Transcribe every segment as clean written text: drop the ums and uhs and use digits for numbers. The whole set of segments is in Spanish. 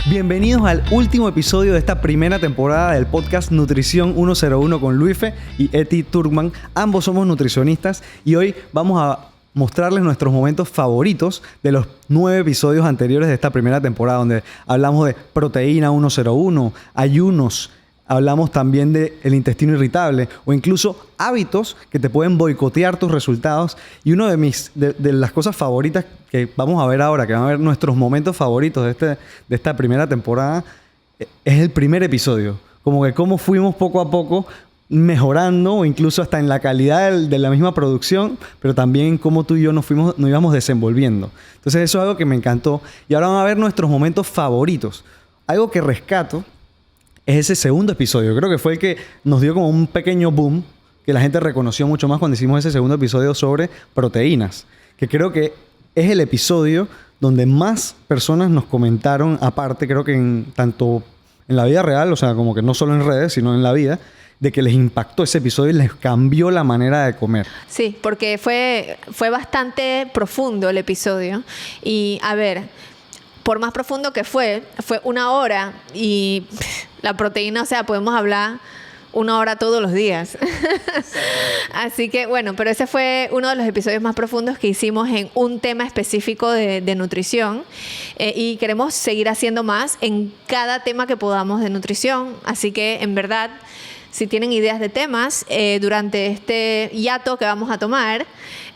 Bienvenidos al último episodio de esta primera temporada del podcast Nutrición 101 con Luife y Eti Turkman. Ambos somos nutricionistas y hoy vamos a mostrarles nuestros momentos favoritos de los 9 episodios anteriores de esta primera temporada, donde hablamos de proteína 101, ayunos, hablamos también del intestino irritable o incluso hábitos que te pueden boicotear tus resultados. Y uno de las cosas favoritas que vamos a ver ahora, que van a ver nuestros momentos favoritos de esta primera temporada, es el primer episodio. Como que cómo fuimos poco a poco mejorando o incluso hasta en la calidad de la misma producción, pero también cómo tú y yo nos íbamos desenvolviendo. Entonces eso es algo que me encantó. Y ahora van a ver nuestros momentos favoritos. Algo que rescato es ese segundo episodio. Creo que fue el que nos dio como un pequeño boom, que la gente reconoció mucho más cuando hicimos ese segundo episodio sobre proteínas. Que creo que es el episodio donde más personas nos comentaron, aparte, creo que tanto en la vida real, o sea, como que no solo en redes, sino en la vida, de que les impactó ese episodio y les cambió la manera de comer. Sí, porque fue bastante profundo el episodio. Y a ver, por más profundo que fue 1 hora y la proteína, o sea, podemos hablar 1 hora todos los días. Así que bueno, pero ese fue uno de los episodios más profundos que hicimos en un tema específico de nutrición, y queremos seguir haciendo más en cada tema que podamos de nutrición. Así que en verdad, si tienen ideas de temas durante este hiato que vamos a tomar,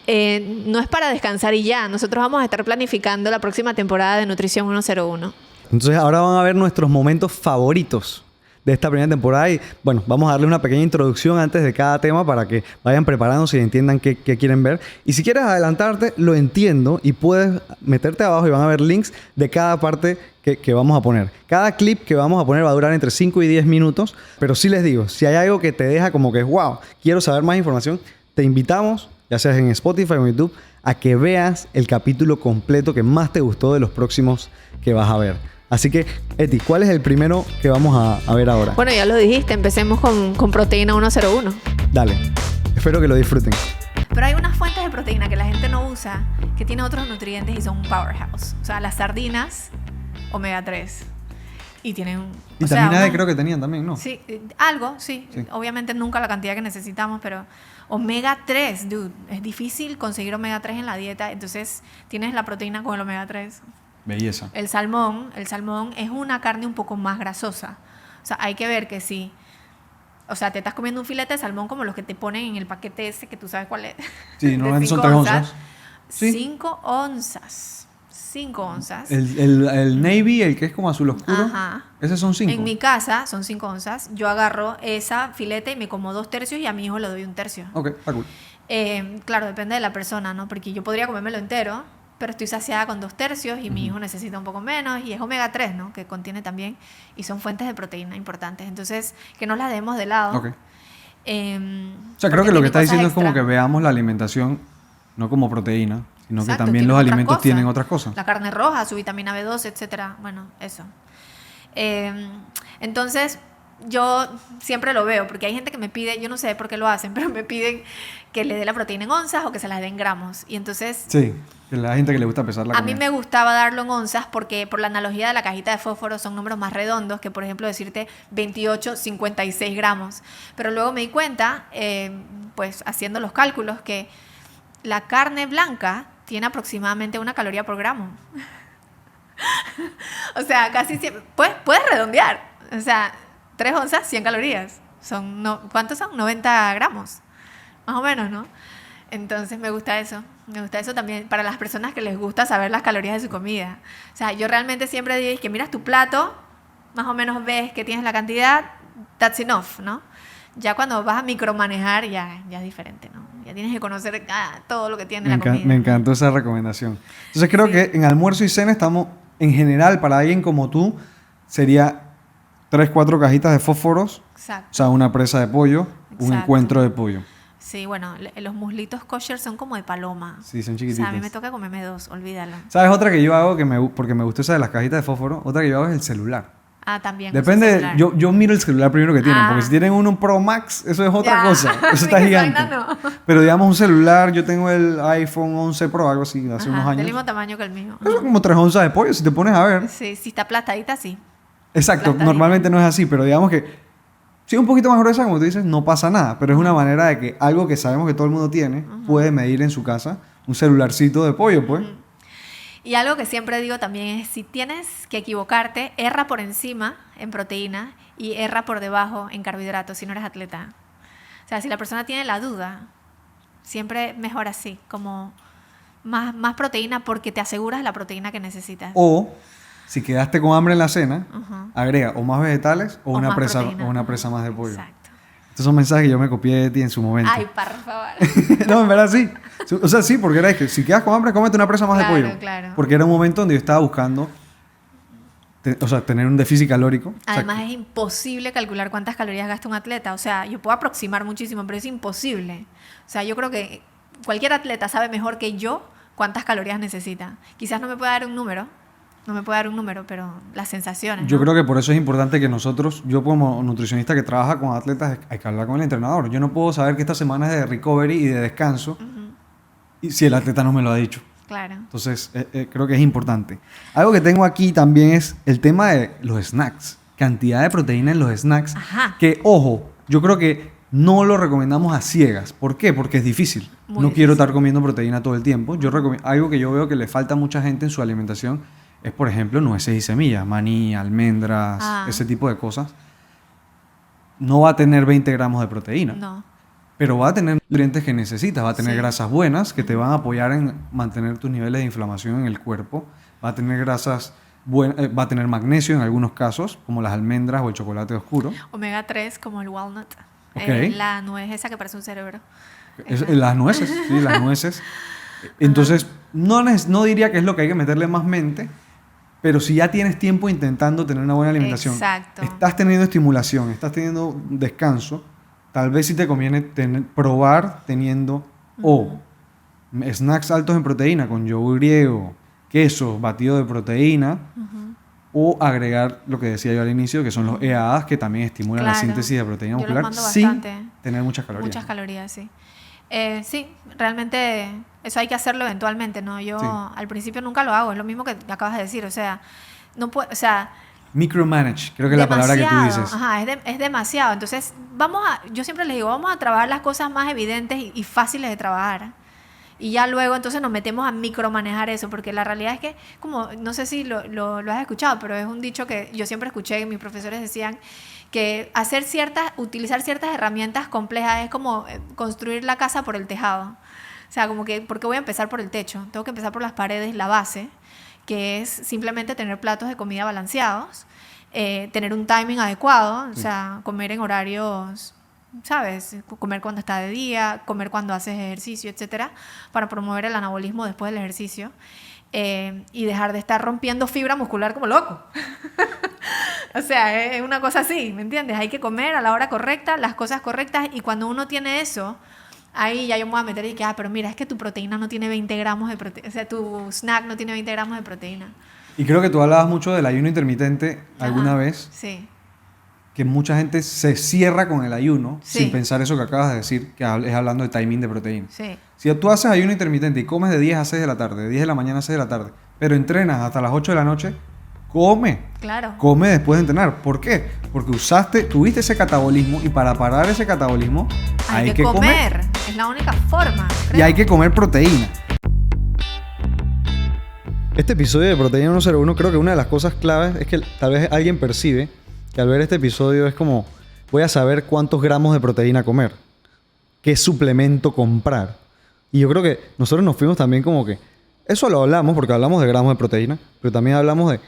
no es para descansar y ya. Nosotros vamos a estar planificando la próxima temporada de Nutrición 101. Entonces ahora van a ver nuestros momentos favoritos de esta primera temporada y bueno, vamos a darle una pequeña introducción antes de cada tema para que vayan preparándose y entiendan qué quieren ver. Y si quieres adelantarte, lo entiendo y puedes meterte abajo y van a ver links de cada parte que vamos a poner. Cada clip que vamos a poner va a durar entre 5 y 10 minutos, pero sí les digo, si hay algo que te deja como que wow, quiero saber más información, te invitamos, ya sea en Spotify o en YouTube, a que veas el capítulo completo que más te gustó de los próximos que vas a ver. Así que, Eti, ¿cuál es el primero que vamos a ver ahora? Bueno, ya lo dijiste, empecemos con proteína 101. Dale, espero que lo disfruten. Pero hay unas fuentes de proteína que la gente no usa, que tienen otros nutrientes y son un powerhouse. O sea, las sardinas, omega 3. Y tienen... Vitamina D creo que tenían también, ¿no? Sí, algo, sí. Obviamente nunca la cantidad que necesitamos, pero omega 3, dude, es difícil conseguir omega 3 en la dieta. Entonces, tienes la proteína con el omega 3. Belleza. El salmón es una carne un poco más grasosa. O sea, hay que ver que sí. O sea, te estás comiendo un filete de salmón como los que te ponen en el paquete ese, que tú sabes cuál es. Sí, normalmente son 3 onzas. 5 onzas. 5 onzas. El Navy, el que es como azul oscuro. Ajá. Esos son 5. En mi casa son 5 onzas. Yo agarro esa filete y me como 2 tercios y a mi hijo le doy 1 tercio. Ok, está cool. Claro, depende de la persona, ¿no? Porque yo podría comérmelo entero, pero estoy saciada con 2 tercios y mi hijo necesita un poco menos, y es omega 3, ¿no? Que contiene también, y son fuentes de proteína importantes. Entonces, que no las demos de lado. Okay. O sea, creo que lo que está diciendo es como que veamos la alimentación no como proteína, sino que también los alimentos tienen otras cosas. La carne roja, su vitamina B12, etcétera. Bueno, eso. Entonces, yo siempre lo veo, porque hay gente que me pide, yo no sé por qué lo hacen, pero me piden que le dé la proteína en onzas o que se la dé en gramos. Y entonces... Sí, la gente que le gusta pesar la comida. A mí me gustaba darlo en onzas porque por la analogía de la cajita de fósforo son números más redondos que, por ejemplo, decirte 28, 56 gramos. Pero luego me di cuenta, pues haciendo los cálculos, que la carne blanca tiene aproximadamente 1 caloría por gramo. O sea, casi siempre... Puedes redondear. O sea, 3 onzas, 100 calorías. ¿Cuántos son? 90 gramos. Más o menos, ¿no? Entonces me gusta eso también para las personas que les gusta saber las calorías de su comida. O sea, yo realmente siempre digo que miras tu plato, más o menos ves que tienes la cantidad, that's enough, ¿no? Ya cuando vas a micromanejar ya es diferente, ¿no? Ya tienes que conocer todo lo que tiene la comida. Me encantó esa recomendación. Entonces creo que en almuerzo y cena estamos, en general, para alguien como tú, sería 3-4 cajitas de fósforos. Exacto. O sea, una presa de pollo, un encuentro de pollo. Sí, bueno, los muslitos kosher son como de paloma. Sí, son chiquititos. O sea, a mí me toca comerme 2, olvídalo. ¿Sabes otra que yo hago porque me gustó esa de las cajitas de fósforo? Otra que yo hago es el celular. También. Depende, yo miro el celular primero que tienen, porque si tienen un Pro Max, eso es otra cosa. Eso está gigante. No. Pero digamos un celular, yo tengo el iPhone 11 Pro, algo así, hace unos años. Del mismo tamaño que el mío. Eso es como 3 onzas de pollo, si te pones a ver. Sí, si está aplastadita, sí. Exacto, normalmente no es así, pero digamos que si es un poquito más gruesa, como tú dices, no pasa nada. Pero es una manera de que algo que sabemos que todo el mundo tiene, puede medir en su casa un celularcito de pollo, pues. Y algo que siempre digo también es, si tienes que equivocarte, erra por encima en proteína y erra por debajo en carbohidratos si no eres atleta. O sea, si la persona tiene la duda, siempre mejor así, como más proteína porque te aseguras la proteína que necesitas. O, si quedaste con hambre en la cena, agrega o más vegetales o una más presa más de pollo. Exacto. Estos son mensajes que yo me copié de ti en su momento. Ay, por favor. No, en verdad sí. O sea, sí, porque era que si quedas con hambre, cómete una presa más de pollo. Claro. Porque era un momento donde yo estaba buscando tener un déficit calórico. Además, es imposible calcular cuántas calorías gasta un atleta. O sea, yo puedo aproximar muchísimo, pero es imposible. O sea, yo creo que cualquier atleta sabe mejor que yo cuántas calorías necesita. Quizás no me pueda dar un número, pero las sensaciones. Yo ¿no? creo que por eso es importante que nosotros, yo como nutricionista que trabaja con atletas, hay que hablar con el entrenador. Yo no puedo saber que esta semana es de recovery y de descanso y si el atleta no me lo ha dicho. Claro. Entonces, creo que es importante. Algo que tengo aquí también es el tema de los snacks. Cantidad de proteína en los snacks. Ajá. Que, ojo, yo creo que no lo recomendamos a ciegas. ¿Por qué? Porque es difícil. Muy no difícil. quiero estar comiendo proteína todo el tiempo. Algo que yo veo que le falta a mucha gente en su alimentación es, por ejemplo, nueces y semillas. Maní, almendras, ese tipo de cosas. No va a tener 20 gramos de proteína. No. Pero va a tener nutrientes que necesitas, va a tener grasas buenas que te van a apoyar en mantener tus niveles de inflamación en el cuerpo, va a tener grasas buenas, va a tener magnesio en algunos casos, como las almendras o el chocolate oscuro. Omega 3 como el walnut, Okay. la nuez esa que parece un cerebro. Las nueces, sí, las nueces. Entonces, no diría que es lo que hay que meterle más mente, pero si ya tienes tiempo intentando tener una buena alimentación, Exacto. estás teniendo estimulación, estás teniendo descanso, tal vez sí te conviene probar teniendo snacks altos en proteína con yogur griego, queso, batido de proteína, o agregar lo que decía yo al inicio, que son los EAAs, que también estimulan la síntesis de proteína muscular sin tener muchas calorías. Muchas calorías, sí. Sí, realmente eso hay que hacerlo eventualmente, ¿no? Yo al principio nunca lo hago, es lo mismo que acabas de decir, o sea, no puedo, o sea... Micromanage, creo que es la palabra que tú dices. Ajá, es demasiado. Entonces, yo siempre les digo, vamos a trabajar las cosas más evidentes y fáciles de trabajar. Y ya luego entonces nos metemos a micromanejar eso, porque la realidad es que, como, no sé si lo has escuchado, pero es un dicho que yo siempre escuché, que mis profesores decían que utilizar ciertas herramientas complejas es como construir la casa por el tejado. O sea, como que, ¿por qué voy a empezar por el techo? Tengo que empezar por las paredes, la base, que es simplemente tener platos de comida balanceados, tener un timing adecuado, o sea, comer en horarios, ¿sabes? Comer cuando está de día, comer cuando haces ejercicio, etcétera, para promover el anabolismo después del ejercicio, y dejar de estar rompiendo fibra muscular como loco. O sea, es una cosa así, ¿me entiendes? Hay que comer a la hora correcta, las cosas correctas, y cuando uno tiene eso, ahí ya yo me voy a meter y que, pero mira, es que tu proteína no tiene 20 gramos de proteína, o sea, tu snack no tiene 20 gramos de proteína. Y creo que tú hablabas mucho del ayuno intermitente alguna vez. Sí. Que mucha gente se cierra con el ayuno sin pensar eso que acabas de decir, que es hablando de timing de proteína. Sí. Si tú haces ayuno intermitente y comes de 10 a 6 de la tarde, de 10 de la mañana a 6 de la tarde, pero entrenas hasta las 8 de la noche, come. Claro. Come después de entrenar. ¿Por qué? Porque tuviste ese catabolismo, y para parar ese catabolismo hay que comer. Es la única forma, creo. Y hay que comer proteína. Este episodio de Proteína 101, creo que una de las cosas claves es que tal vez alguien percibe que al ver este episodio es como, voy a saber cuántos gramos de proteína comer, qué suplemento comprar. Y yo creo que nosotros nos fuimos también como que, eso lo hablamos porque hablamos de gramos de proteína, pero también hablamos de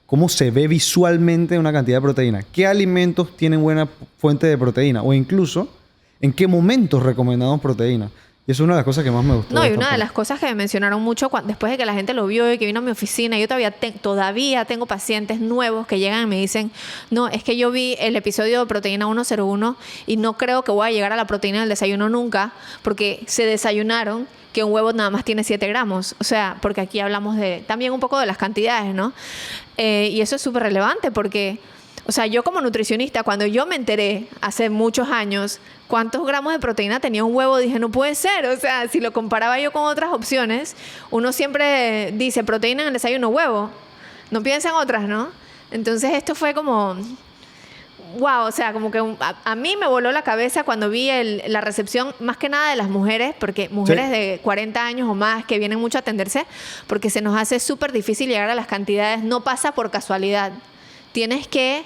cómo se ve visualmente una cantidad de proteína, qué alimentos tienen buena fuente de proteína, o incluso en qué momentos recomendamos proteína. Y eso es una de las cosas que más me gustó. No, y esta una de parte. las cosas que me mencionaron mucho después de que la gente lo vio y que vino a mi oficina, yo todavía tengo pacientes nuevos que llegan y me dicen, no, es que yo vi el episodio de Proteína 101 y no creo que voy a llegar a la proteína del desayuno nunca porque se desayunaron que un huevo nada más tiene 7 gramos. O sea, porque aquí hablamos también un poco de las cantidades, ¿no? Y eso es súper relevante porque... O sea, yo como nutricionista, cuando yo me enteré hace muchos años cuántos gramos de proteína tenía un huevo, dije, no puede ser. O sea, si lo comparaba yo con otras opciones, uno siempre dice proteína en el desayuno, huevo. No piensa en otras, ¿no? Entonces esto fue como... Wow, o sea, como que a mí me voló la cabeza cuando vi la recepción, más que nada de las mujeres, porque mujeres Sí. de 40 años o más que vienen mucho a atenderse, porque se nos hace súper difícil llegar a las cantidades. No pasa por casualidad. Tienes que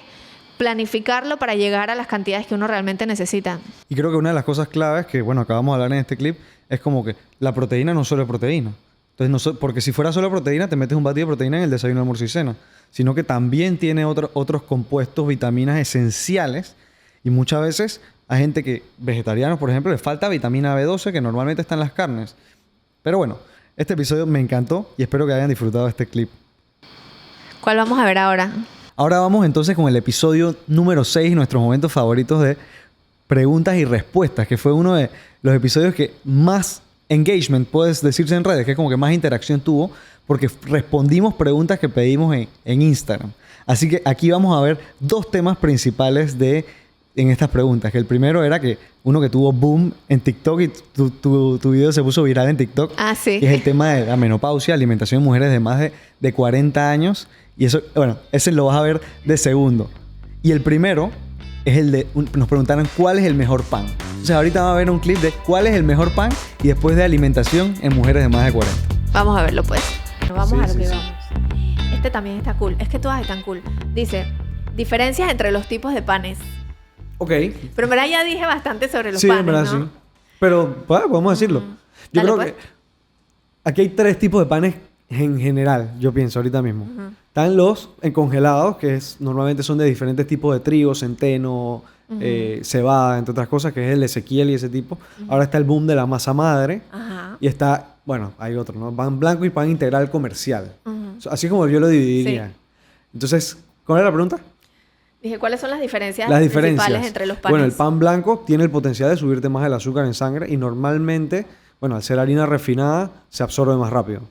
planificarlo para llegar a las cantidades que uno realmente necesita. Y creo que una de las cosas claves que, bueno, acabamos de hablar en este clip es como que la proteína no solo es proteína. Entonces, porque si fuera solo proteína, te metes un batido de proteína en el desayuno, almuerzo y cena. Sino que también tiene otros compuestos, vitaminas esenciales. Y muchas veces hay gente que, vegetarianos, por ejemplo, les falta vitamina B12 que normalmente está en las carnes. Pero bueno, este episodio me encantó y espero que hayan disfrutado de este clip. ¿Cuál vamos a ver ahora? Ahora vamos entonces con el episodio número 6, nuestros momentos favoritos de preguntas y respuestas, que fue uno de los episodios que más engagement, puedes decirse en redes, que es como que más interacción tuvo, porque respondimos preguntas que pedimos en Instagram. Así que aquí vamos a ver 2 temas principales en estas preguntas. Que el primero era que uno que tuvo boom en TikTok y tu video se puso viral en TikTok. Ah, sí. Que es el tema de la menopausia, alimentación de mujeres de más de 40 años. Y eso, bueno, ese lo vas a ver de segundo. Y el primero es el de... Nos preguntaron cuál es el mejor pan. O sea, ahorita va a ver un clip de cuál es el mejor pan y después de alimentación en mujeres de más de 40. Vamos a verlo, pues. Vamos Sí, a lo sí, que sí. vamos. Este también está cool. Es que todas están cool. Dice, diferencias entre los tipos de panes. Ok. Pero en verdad ya dije bastante sobre los Sí, panes, en verdad ¿no? sí. Pero podemos decirlo. Yo Dale, creo pues. que aquí hay 3 tipos de panes en general, yo pienso ahorita mismo. Están los congelados, que normalmente son de diferentes tipos de trigo, centeno, cebada, entre otras cosas, que es el Ezequiel y ese tipo. Ahora está el boom de la masa madre. Ajá. Y está, bueno, hay otro, ¿no? Pan blanco y pan integral comercial. Ujú. Así como yo lo dividiría. Sí. Entonces, ¿cuál es la pregunta? Dije, ¿cuáles son las diferencias Las diferencias. principales entre los panes? Bueno, el pan blanco tiene el potencial de subirte más el azúcar en sangre y normalmente, bueno, al ser harina refinada, se absorbe más rápido.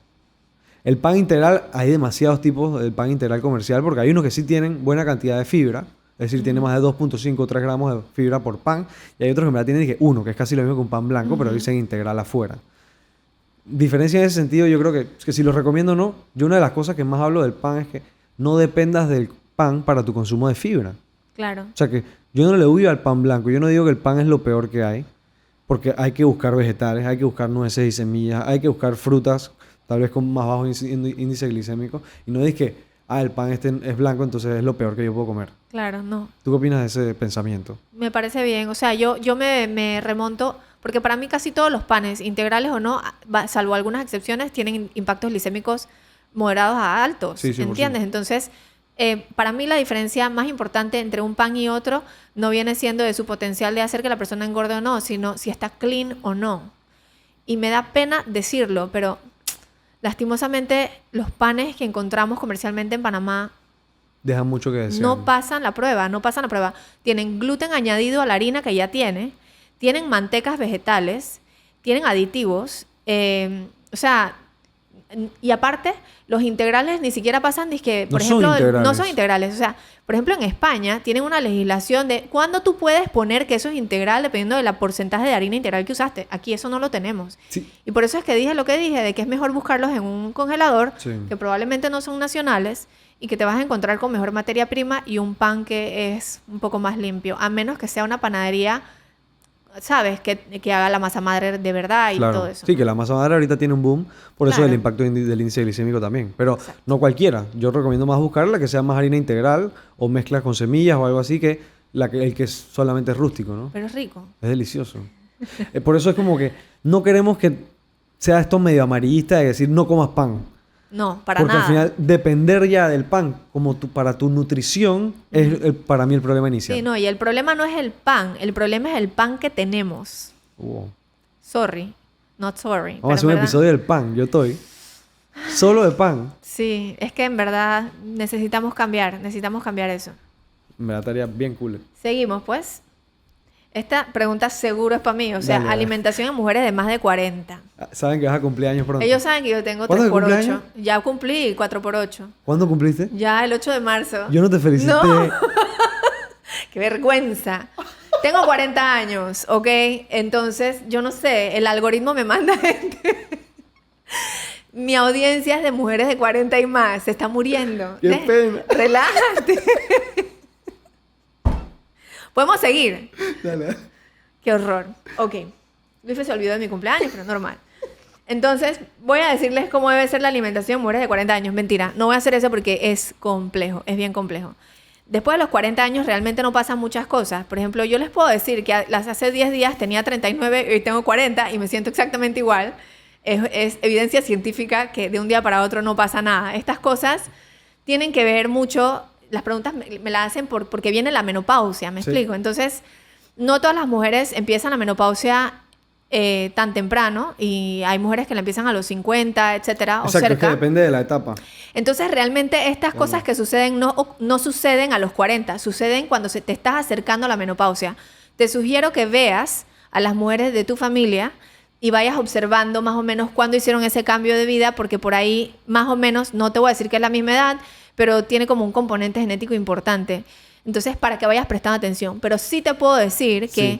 El pan integral, hay demasiados tipos del pan integral comercial porque hay unos que sí tienen buena cantidad de fibra, es decir, tiene más de 2.5 o 3 gramos de fibra por pan, y hay otros que en verdad tienen dije, 1, que es casi lo mismo que un pan blanco, pero dicen integral afuera. Diferencia en ese sentido, yo creo que si lo recomiendo o no, yo una de las cosas que más hablo del pan es que no dependas del pan para tu consumo de fibra. Claro. O sea que yo no le huyo al pan blanco. Yo no digo que el pan es lo peor que hay. Porque hay que buscar vegetales, hay que buscar nueces y semillas, hay que buscar frutas, tal vez con más bajo índice glicémico. Y no dices que, el pan este es blanco, entonces es lo peor que yo puedo comer. Claro, no. ¿Tú qué opinas de ese pensamiento? Me parece bien. O sea, yo me remonto... Porque para mí casi todos los panes, integrales o no, salvo algunas excepciones, tienen impactos glicémicos moderados a altos. Sí, 100%. ¿Entiendes? Entonces, para mí la diferencia más importante entre un pan y otro no viene siendo de su potencial de hacer que la persona engorde o no, sino si está clean o no. Y me da pena decirlo, pero lastimosamente los panes que encontramos comercialmente en Panamá Deja mucho que desear. no pasan la prueba. Tienen gluten añadido a la harina que ya tienen mantecas vegetales, tienen aditivos, o sea, y aparte, los integrales ni siquiera pasan, dizque, por No son ejemplo, integrales. no son integrales. O sea, por ejemplo, en España tienen una legislación de cuándo tú puedes poner queso integral dependiendo del porcentaje de harina integral que usaste. Aquí eso no lo tenemos. Sí. Y por eso es que dije lo que dije, de que es mejor buscarlos en un congelador, Sí. que probablemente no son nacionales, y que te vas a encontrar con mejor materia prima y un pan que es un poco más limpio, a menos que sea una panadería, ¿sabes? Que haga la masa madre de verdad y Claro. todo eso. Sí, que la masa madre ahorita tiene un boom, por eso Claro. el impacto del índice glicémico también. Pero Exacto. no cualquiera. Yo recomiendo más buscarla que sea más harina integral o mezclas con semillas o algo así que el que es solamente rústico, ¿no? Pero es rico. Es delicioso. Por eso es como que no queremos que sea esto medio amarillista de decir no comas pan. No, para Porque nada. al final depender ya del pan como para tu nutrición es para mí el problema inicial. Sí, no, y el problema no es el pan que tenemos. Wow. Sorry. Not sorry. Vamos a hacer un episodio del pan. Yo estoy solo de pan. Sí, es que en verdad necesitamos cambiar eso. En verdad estaría bien cool. Seguimos, pues. Esta pregunta seguro es para mí. O sea, Dale. alimentación en mujeres de más de 40. Saben que vas a cumplir años pronto. Ellos saben que yo tengo ¿Cuándo 3x8. cumpleaños? Ya cumplí 4x8. ¿Cuándo cumpliste? Ya el 8 de marzo. Yo no te felicité. No. ¡Qué vergüenza! Tengo 40 años, ¿ok? Entonces, yo no sé, el algoritmo me manda gente. Mi audiencia es de mujeres de 40 y más. Se está muriendo. ¡Qué pena! Relájate. Podemos seguir. Dale. Qué horror. Ok. Luis se olvidó de mi cumpleaños, pero normal. Entonces, voy a decirles cómo debe ser la alimentación en mujeres de 40 años. Mentira, no voy a hacer eso porque es complejo, es bien complejo. Después de los 40 años realmente no pasan muchas cosas. Por ejemplo, yo les puedo decir que hace 10 días tenía 39 y hoy tengo 40 y me siento exactamente igual. Es evidencia científica que de un día para otro no pasa nada. Estas cosas tienen que ver mucho. Las preguntas me las hacen porque viene la menopausia, ¿me explico? Entonces, no todas las mujeres empiezan la menopausia tan temprano y hay mujeres que la empiezan a los 50, etcétera, o cerca. Exacto, es que depende de la etapa. Entonces, realmente estas cosas que suceden no suceden a los 40, suceden cuando te estás acercando a la menopausia. Te sugiero que veas a las mujeres de tu familia y vayas observando más o menos cuándo hicieron ese cambio de vida, porque por ahí, más o menos, no te voy a decir que es la misma edad, pero tiene como un componente genético importante. Entonces, para que vayas prestando atención. Pero sí te puedo decir que,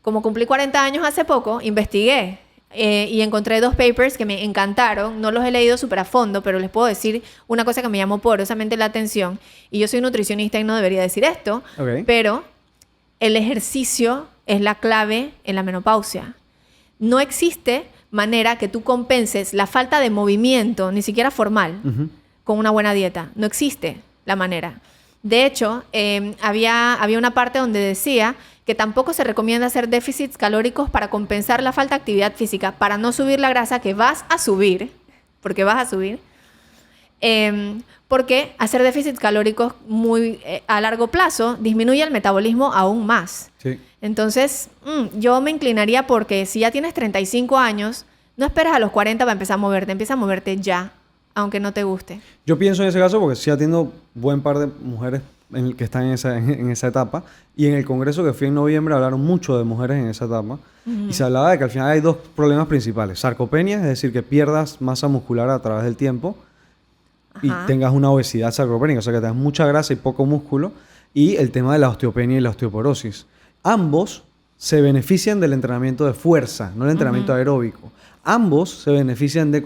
como cumplí 40 años hace poco, investigué y encontré 2 papers que me encantaron. No los he leído súper a fondo, pero les puedo decir una cosa que me llamó poderosamente la atención. Y yo soy nutricionista y no debería decir esto, pero el ejercicio es la clave en la menopausia. No existe manera que tú compenses la falta de movimiento, ni siquiera formal, con una buena dieta. No existe la manera. De hecho, había una parte donde decía que tampoco se recomienda hacer déficits calóricos para compensar la falta de actividad física, para no subir la grasa que vas a subir, porque vas a subir, porque hacer déficits calóricos a largo plazo disminuye el metabolismo aún más. Sí. Entonces, yo me inclinaría porque si ya tienes 35 años, no esperes a los 40 para empezar a moverte, empieza a moverte ya, aunque no te guste. Yo pienso en ese caso porque sí atiendo buen par de mujeres que están en esa etapa, y en el congreso que fui en noviembre hablaron mucho de mujeres en esa etapa, y se hablaba de que al final hay 2 problemas principales: sarcopenia, es decir, que pierdas masa muscular a través del tiempo y tengas una obesidad sarcopénica, o sea que tengas mucha grasa y poco músculo, y el tema de la osteopenia y la osteoporosis. Ambos se benefician del entrenamiento de fuerza, no el entrenamiento aeróbico. Ambos se benefician de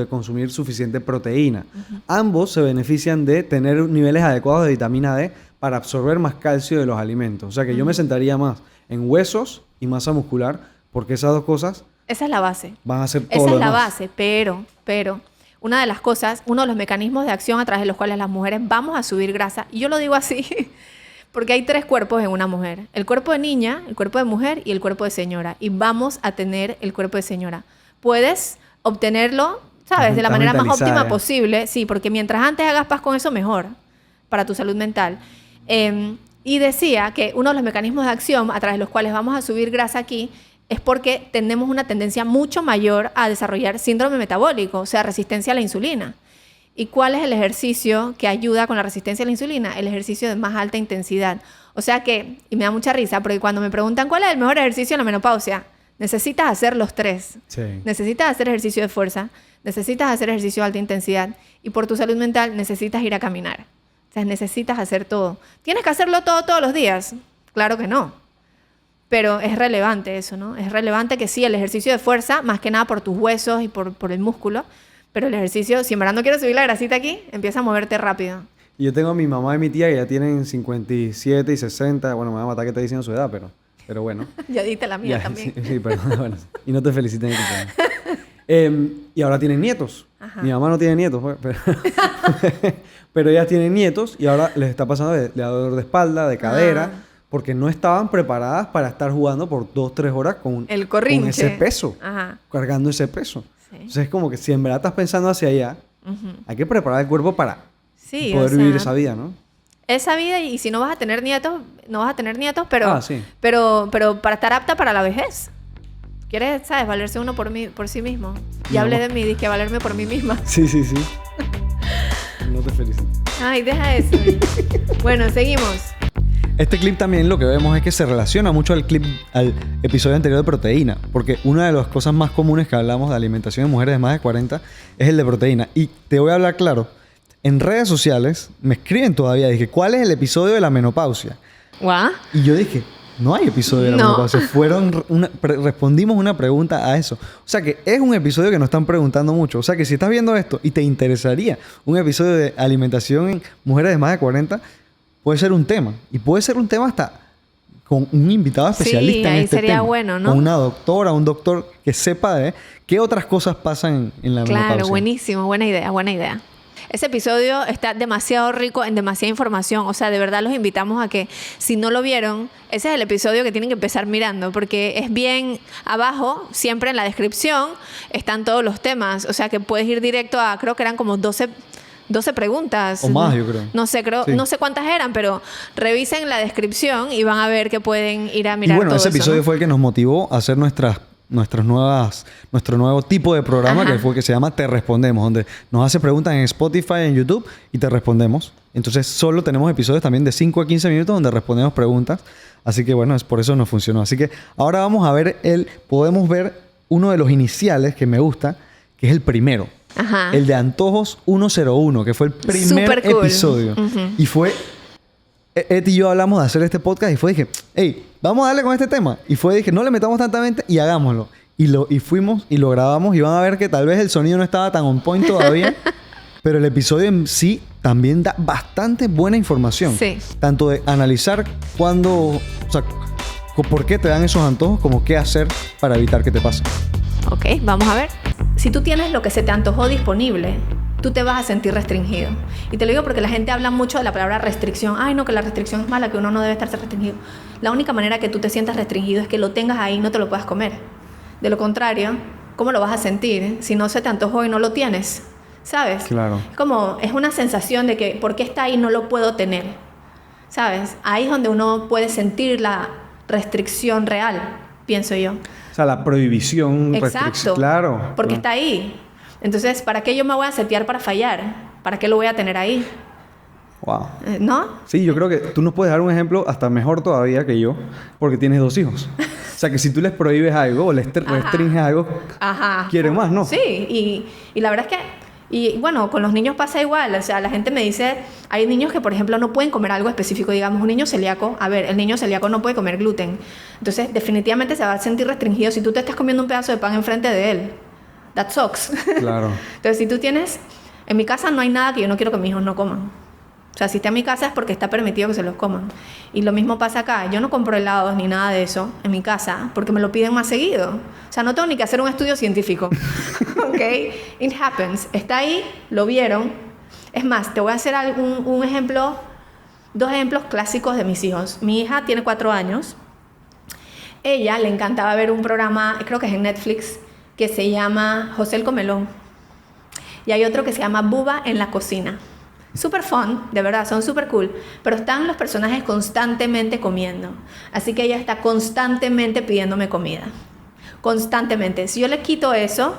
consumir suficiente proteína. Ambos se benefician de tener niveles adecuados de vitamina D para absorber más calcio de los alimentos. O sea que yo me sentaría más en huesos y masa muscular, porque esas 2 cosas... Esa es la base. Van a ser todo Esa lo es la demás. base, pero una de las cosas, uno de los mecanismos de acción a través de los cuales las mujeres vamos a subir grasa, y yo lo digo así, porque hay 3 cuerpos en una mujer: el cuerpo de niña, el cuerpo de mujer y el cuerpo de señora, y vamos a tener el cuerpo de señora. Puedes obtenerlo, ¿sabes?, de la manera más óptima posible, sí, porque mientras antes hagas paz con eso, mejor para tu salud mental. Y decía que uno de los mecanismos de acción a través de los cuales vamos a subir grasa aquí es porque tenemos una tendencia mucho mayor a desarrollar síndrome metabólico, o sea, resistencia a la insulina. ¿Y cuál es el ejercicio que ayuda con la resistencia a la insulina? El ejercicio de más alta intensidad. O sea que, y me da mucha risa, porque cuando me preguntan cuál es el mejor ejercicio en la menopausia, necesitas hacer los 3. Sí. Necesitas hacer ejercicio de fuerza, necesitas hacer ejercicio de alta intensidad, y por tu salud mental necesitas ir a caminar. O sea, necesitas hacer todo. ¿Tienes que hacerlo todo todos los días? Claro que no. Pero es relevante eso, ¿no? Es relevante que sí, el ejercicio de fuerza, más que nada por tus huesos y por el músculo, pero el ejercicio, si en verdad no quieres subir la grasita aquí, empieza a moverte rápido. Y yo tengo a mi mamá y mi tía que ya tienen 57 y 60. Bueno, me va a matar que te diciendo su edad, pero bueno. Ya diste la mía Ya, también. Sí, perdón. Bueno, y no te feliciten en tu cumpleaños. Y ahora tienen nietos. Mi mamá no tiene nietos, pues, pero ellas tienen nietos y ahora les está pasando de dolor de espalda, de cadera, porque no estaban preparadas para estar jugando por 2-3 horas con ese peso, cargando ese peso. Sí. Entonces es como que si en verdad estás pensando hacia allá, hay que preparar el cuerpo para poder vivir esa vida, ¿no? Esa vida, y si no vas a tener nietos, no vas a tener nietos, pero para estar apta para la vejez. ¿Quieres, sabes, valerse uno por sí mismo? Mi Ya hablé amor. de mí, dije valerme por mí misma. Sí. No te felicito. Ay, deja eso. Bueno, seguimos. Este clip también lo que vemos es que se relaciona mucho al episodio anterior de proteína, porque una de las cosas más comunes que hablamos de alimentación en mujeres de más de 40 es el de proteína. Y te voy a hablar claro, en redes sociales me escriben todavía, dije, ¿cuál es el episodio de la menopausia? ¿Guau? Y yo dije, no hay episodio de la No. menopausia. Respondimos una pregunta a eso. O sea que es un episodio que nos están preguntando mucho. O sea que si estás viendo esto y te interesaría un episodio de alimentación en mujeres de más de 40, puede ser un tema. Y puede ser un tema hasta con un invitado especialista en ahí este sería tema. bueno, ¿no? Con una doctora, un doctor que sepa de qué otras cosas pasan en la Claro, menopausia. buenísimo, buena idea. Ese episodio está demasiado rico en demasiada información. O sea, de verdad los invitamos a que, si no lo vieron, ese es el episodio que tienen que empezar mirando, porque es bien abajo, siempre en la descripción, están todos los temas. O sea, que puedes ir directo a, creo que eran como 12 preguntas. O más, yo creo. No sé, Sí. no sé cuántas eran, pero revisen la descripción y van a ver que pueden ir a mirar Y bueno, todo ese eso, episodio ¿no? fue el que nos motivó a hacer nuestro nuevo tipo de programa, Ajá. que se llama Te Respondemos, donde nos hace preguntas en Spotify, en YouTube y te respondemos. Entonces solo tenemos episodios también de 5 a 15 minutos donde respondemos preguntas. Así que bueno, es por eso nos funcionó. Así que ahora vamos a ver podemos ver uno de los iniciales que me gusta, que es el primero. Ajá. El de Antojos 101, que fue el primer Súper cool. episodio. Ujú. Y fue... Ed y yo hablamos de hacer este podcast y dije, hey, vamos a darle con este tema. Y dije, no le metamos tanta mente y hagámoslo. Y fuimos y lo grabamos y van a ver que tal vez el sonido no estaba tan on point todavía, pero el episodio en sí también da bastante buena información. Sí. Tanto de analizar o sea, por qué te dan esos antojos, como qué hacer para evitar que te pase. Ok, vamos a ver. Si tú tienes lo que se te antojó disponible, tú te vas a sentir restringido. Y te lo digo porque la gente habla mucho de la palabra restricción. Ay, no, que la restricción es mala, que uno no debe estarse restringido. La única manera que tú te sientas restringido es que lo tengas ahí y no te lo puedas comer. De lo contrario, ¿cómo lo vas a sentir si no se te antojó y no lo tienes? ¿Sabes? Claro. Es una sensación de que, ¿por qué está ahí? No lo puedo tener. ¿Sabes? Ahí es donde uno puede sentir la restricción real, pienso yo. O sea, la prohibición, Exacto. Claro. Porque claro. está ahí. Entonces, ¿para qué yo me voy a setear para fallar? ¿Para qué lo voy a tener ahí? Wow. ¿No? Sí, yo creo que tú nos puedes dar un ejemplo hasta mejor todavía que yo, porque tienes 2 hijos. O sea, que si tú les prohíbes algo o les restringes algo, Ajá. quieren más, ¿no? Sí, y la verdad es que, y bueno, con los niños pasa igual. O sea, la gente me dice, hay niños que, por ejemplo, no pueden comer algo específico. Digamos, un niño celíaco, a ver, el niño celíaco no puede comer gluten. Entonces, definitivamente se va a sentir restringido si tú te estás comiendo un pedazo de pan enfrente de él. That sucks. Claro. Entonces, si tú tienes... En mi casa no hay nada que yo no quiero que mis hijos no coman. O sea, si está en mi casa es porque está permitido que se los coman. Y lo mismo pasa acá. Yo no compro helados ni nada de eso en mi casa porque me lo piden más seguido. O sea, no tengo ni que hacer un estudio científico. ¿Ok? It happens. Está ahí, lo vieron. Es más, te voy a hacer un ejemplo, 2 ejemplos clásicos de mis hijos. Mi hija tiene 4 años. Ella le encantaba ver un programa, creo que es en Netflix, que se llama José el Comelón. Y hay otro que se llama Bubba en la cocina. Super fun, de verdad, son super cool. Pero están los personajes constantemente comiendo. Así que ella está constantemente pidiéndome comida. Constantemente. Si yo le quito eso,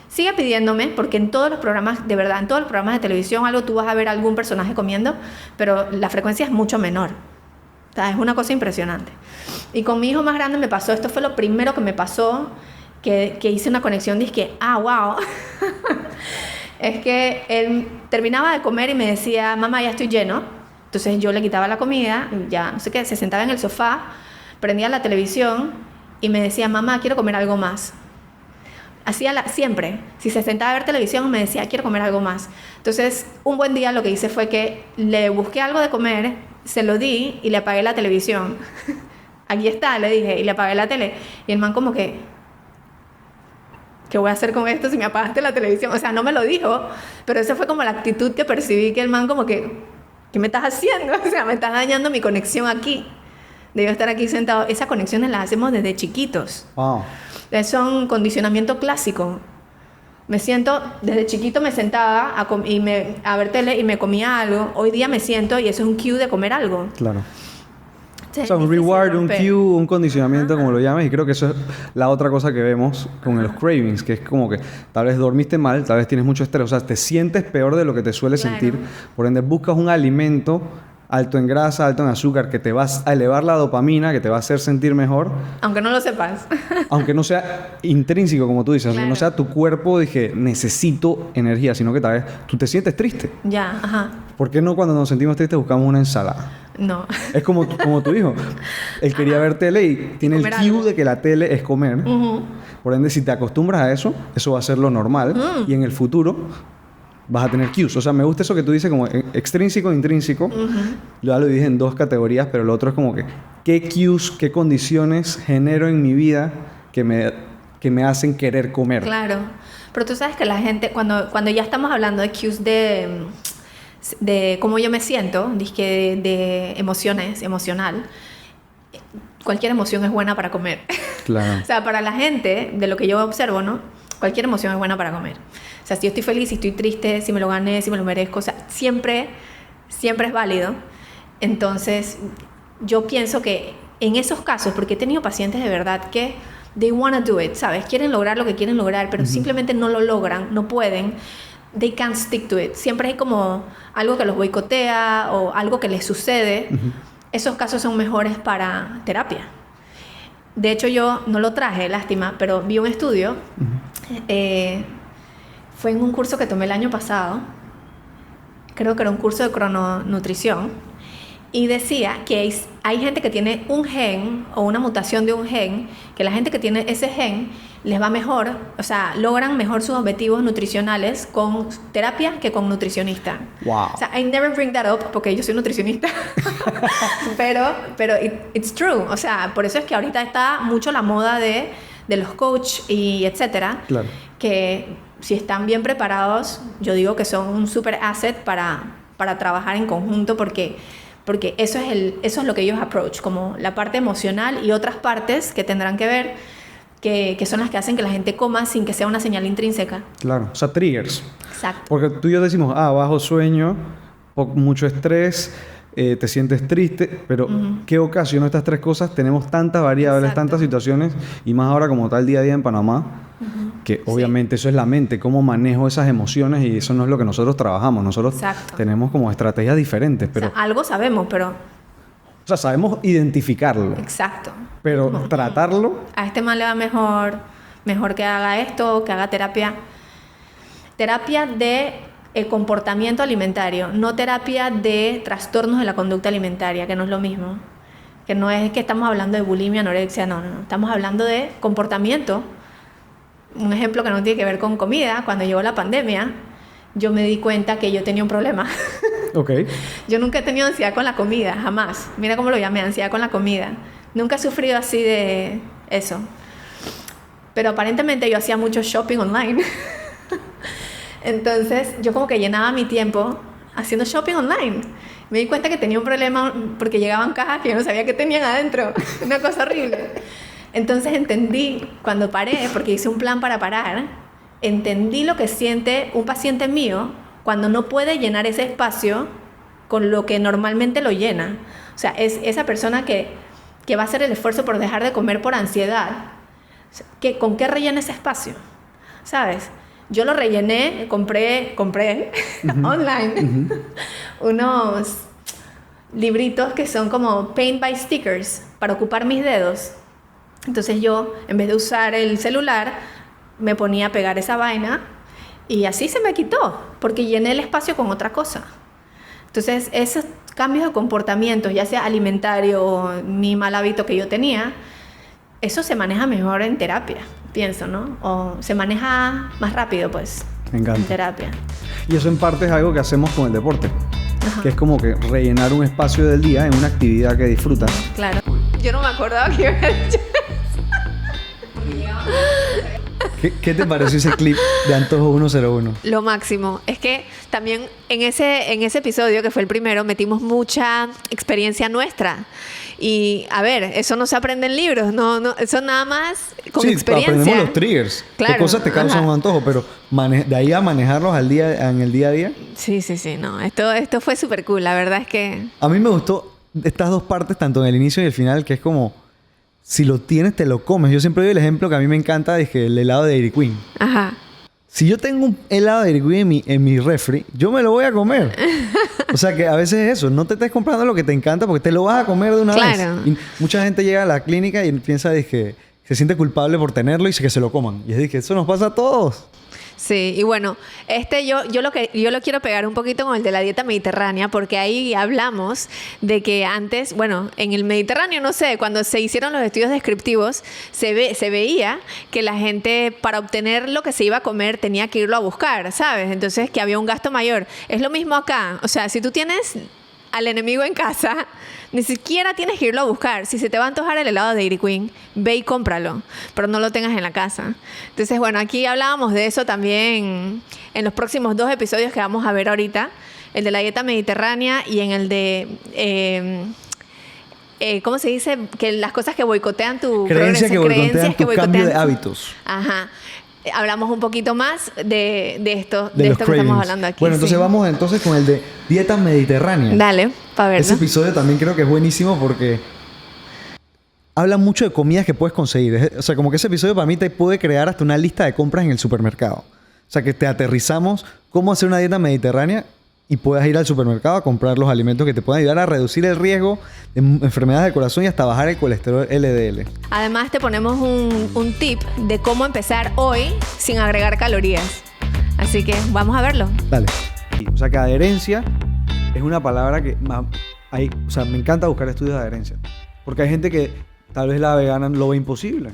sigue pidiéndome, porque en todos los programas, de verdad, en todos los programas de televisión, tú vas a ver algún personaje comiendo, pero la frecuencia es mucho menor. O sea, es una cosa impresionante. Y con mi hijo más grande me pasó, esto fue lo primero que me pasó, que hice una conexión, dije, wow. Es que él terminaba de comer y me decía, mamá, ya estoy lleno. Entonces yo le quitaba la comida, ya no sé qué, se sentaba en el sofá, prendía la televisión y me decía, mamá, quiero comer algo más. Siempre, si se sentaba a ver televisión me decía, quiero comer algo más. Entonces un buen día lo que hice fue que le busqué algo de comer, se lo di y le apagué la televisión. Aquí está, le dije, y le apagué la tele. Y el man como que... ¿qué voy a hacer con esto si me apagaste la televisión? O sea, no me lo dijo, pero esa fue como la actitud que percibí, que el man como que, ¿qué me estás haciendo? O sea, me estás dañando mi conexión aquí. Debo estar aquí sentado. Esas conexiones las hacemos desde chiquitos. Wow. Son condicionamiento clásico. Desde chiquito me sentaba a ver tele y me comía algo. Hoy día me siento y eso es un cue de comer algo. Claro. sea, O sea, un es difícil reward, un romper. cue, un condicionamiento, como lo llames. Y creo que eso es la otra cosa que vemos con los cravings, que es como que tal vez dormiste mal, tal vez tienes mucho estrés. O sea, te sientes peor de lo que te sueles Claro. sentir. Por ende, buscas un alimento alto en grasa, alto en azúcar, que te va a elevar la dopamina, que te va a hacer sentir mejor. Aunque no lo sepas. Aunque no sea intrínseco, como tú dices, aunque no Claro. sea tu cuerpo, dije, necesito energía, sino que tal vez tú te sientes triste. Ya, ajá. ¿Por qué no cuando nos sentimos tristes buscamos una ensalada? No. Es como, como tu hijo. Él quería ver tele y tiene el comer cue algo. de que la tele es comer. Ujú. Por ende, si te acostumbras a eso, eso va a ser lo normal. Y en el futuro vas a tener cues. O sea, me gusta eso que tú dices como extrínseco e intrínseco. Ya lo dije en dos categorías, pero lo otro es como que qué cues, qué condiciones genero en mi vida que me hacen querer comer. Claro. Pero tú sabes que la gente, cuando ya estamos hablando de cues de cómo yo me siento, dizque de emociones, emocional, cualquier emoción es buena para comer. Claro. O sea, para la gente, de lo que yo observo, ¿no? Cualquier emoción es buena para comer. O sea, si yo estoy feliz, si estoy triste, si me lo gané, si me lo merezco, o sea, siempre es válido. Entonces, yo pienso que en esos casos, porque he tenido pacientes de verdad que they wanna do it, ¿sabes? Quieren lograr lo que quieren lograr, pero simplemente no lo logran, no pueden. They can't stick to it. Siempre hay como algo que los boicotea o algo que les sucede. Esos casos son mejores para terapia. De hecho, yo no lo traje, lástima, pero vi un estudio. Fue en un curso que tomé el año pasado. Creo que era un curso de crononutrición. Y decía que hay gente que tiene un gen o una mutación de un gen, que la gente que tiene ese gen les va mejor, o sea, logran mejor sus objetivos nutricionales con terapia que con nutricionista. Wow. O sea, I never bring that up porque yo soy nutricionista. pero it's true. O sea, por eso es que ahorita está mucho la moda de los coach y etcétera. Claro. Que si están bien preparados, yo digo que son un super asset para trabajar en conjunto porque eso es lo que ellos approach, como la parte emocional y otras partes que tendrán que ver, que son las que hacen que la gente coma sin que sea una señal intrínseca. Claro. O sea, triggers. Exacto. Porque tú y yo decimos, bajo sueño, mucho estrés, te sientes triste, pero ¿qué ocasionó estas tres cosas? Tenemos tantas variables, Exacto. tantas situaciones, y más ahora como tal día a día en Panamá, que obviamente eso es la mente, cómo manejo esas emociones, y eso no es lo que nosotros trabajamos. Nosotros Exacto. tenemos como estrategias diferentes, pero, O sea, algo sabemos, pero... o sea, sabemos identificarlo, Exacto. pero tratarlo, A este man le va mejor que haga esto, que haga terapia. Terapia de comportamiento alimentario, no terapia de trastornos de la conducta alimentaria, que no es lo mismo. Que no es que estamos hablando de bulimia, anorexia, no. Estamos hablando de comportamiento. Un ejemplo que no tiene que ver con comida, cuando llegó la pandemia, yo me di cuenta que yo tenía un problema. ok, Yo nunca he tenido ansiedad con la comida, jamás. Mira cómo lo llamé, ansiedad con la comida. Nunca he sufrido así de eso. Pero aparentemente yo hacía mucho shopping online. Entonces yo como que llenaba mi tiempo haciendo shopping online. Me di cuenta que tenía un problema porque llegaban cajas que yo no sabía que tenían adentro. Una cosa horrible. Entonces entendí, cuando paré, porque hice un plan para parar, entendí lo que siente un paciente mío cuando no puede llenar ese espacio con lo que normalmente lo llena. O sea, es esa persona que va a hacer el esfuerzo por dejar de comer por ansiedad. ¿Con qué rellena ese espacio? ¿Sabes? Yo lo rellené, compré online unos libritos que son como paint by stickers para ocupar mis dedos. Entonces yo, en vez de usar el celular, me ponía a pegar esa vaina y así se me quitó, porque llené el espacio con otra cosa. Entonces esos cambios de comportamiento, ya sea alimentario o mi mal hábito que yo tenía, eso se maneja mejor en terapia, pienso, ¿no? O se maneja más rápido, pues, me encanta. en terapia. Y eso en parte es algo que hacemos con el deporte, Ajá. que es como que rellenar un espacio del día en una actividad que disfrutas. Claro. Yo no me acordaba que iba a haber hecho. ¿Qué te pareció ese clip de Antojo 101? Lo máximo. Es que también en ese episodio, que fue el primero, metimos mucha experiencia nuestra. Y, a ver, eso no se aprende en libros, no, eso nada más con Sí, experiencia. aprendemos los triggers. Claro, ¿Qué cosas te causan ajá. un antojo? Pero de ahí a manejarlos en el día a día. Sí, no. Esto fue súper cool. La verdad es que... A mí me gustó estas dos partes, tanto en el inicio y el final, que es como, si lo tienes, te lo comes. Yo siempre doy el ejemplo que a mí me encanta, es que el helado de Dairy Queen. Ajá. Si yo tengo un helado de Dairy Queen en mi refri, yo me lo voy a comer. O sea que a veces es eso. No te estés comprando lo que te encanta porque te lo vas a comer de una vez. Y mucha gente llega a la clínica y piensa que se siente culpable por tenerlo y que se lo coman. Y es que eso nos pasa a todos. Sí, y bueno, yo lo quiero pegar un poquito con el de la dieta mediterránea, porque ahí hablamos de que antes, bueno, en el Mediterráneo, no sé, cuando se hicieron los estudios descriptivos, se veía que la gente para obtener lo que se iba a comer tenía que irlo a buscar, ¿sabes? Entonces que había un gasto mayor. Es lo mismo acá, o sea, si tú tienes al enemigo en casa, ni siquiera tienes que irlo a buscar. Si se te va a antojar el helado de Dairy Queen, ve y cómpralo, pero no lo tengas en la casa. Entonces, bueno, aquí hablábamos de eso también en los próximos 2 episodios que vamos a ver ahorita, el de la dieta mediterránea y en el de ¿cómo se dice? Que las cosas que boicotean tu creencias progreso, creencias que boicotean tu cambio de hábitos. Ajá. Hablamos un poquito más de esto de que estamos hablando aquí. Bueno, entonces vamos con el de dieta mediterránea. Dale, para verlo. Ese episodio también creo que es buenísimo porque habla mucho de comidas que puedes conseguir. O sea, como que ese episodio para mí te puede crear hasta una lista de compras en el supermercado. O sea, que te aterrizamos cómo hacer una dieta mediterránea y puedas ir al supermercado a comprar los alimentos que te puedan ayudar a reducir el riesgo de enfermedades del corazón y hasta bajar el colesterol LDL. Además, te ponemos un tip de cómo empezar hoy sin agregar calorías. Así que vamos a verlo. Dale. O sea, que adherencia es una palabra que o sea, me encanta buscar estudios de adherencia. Porque hay gente que tal vez la vegana lo ve imposible.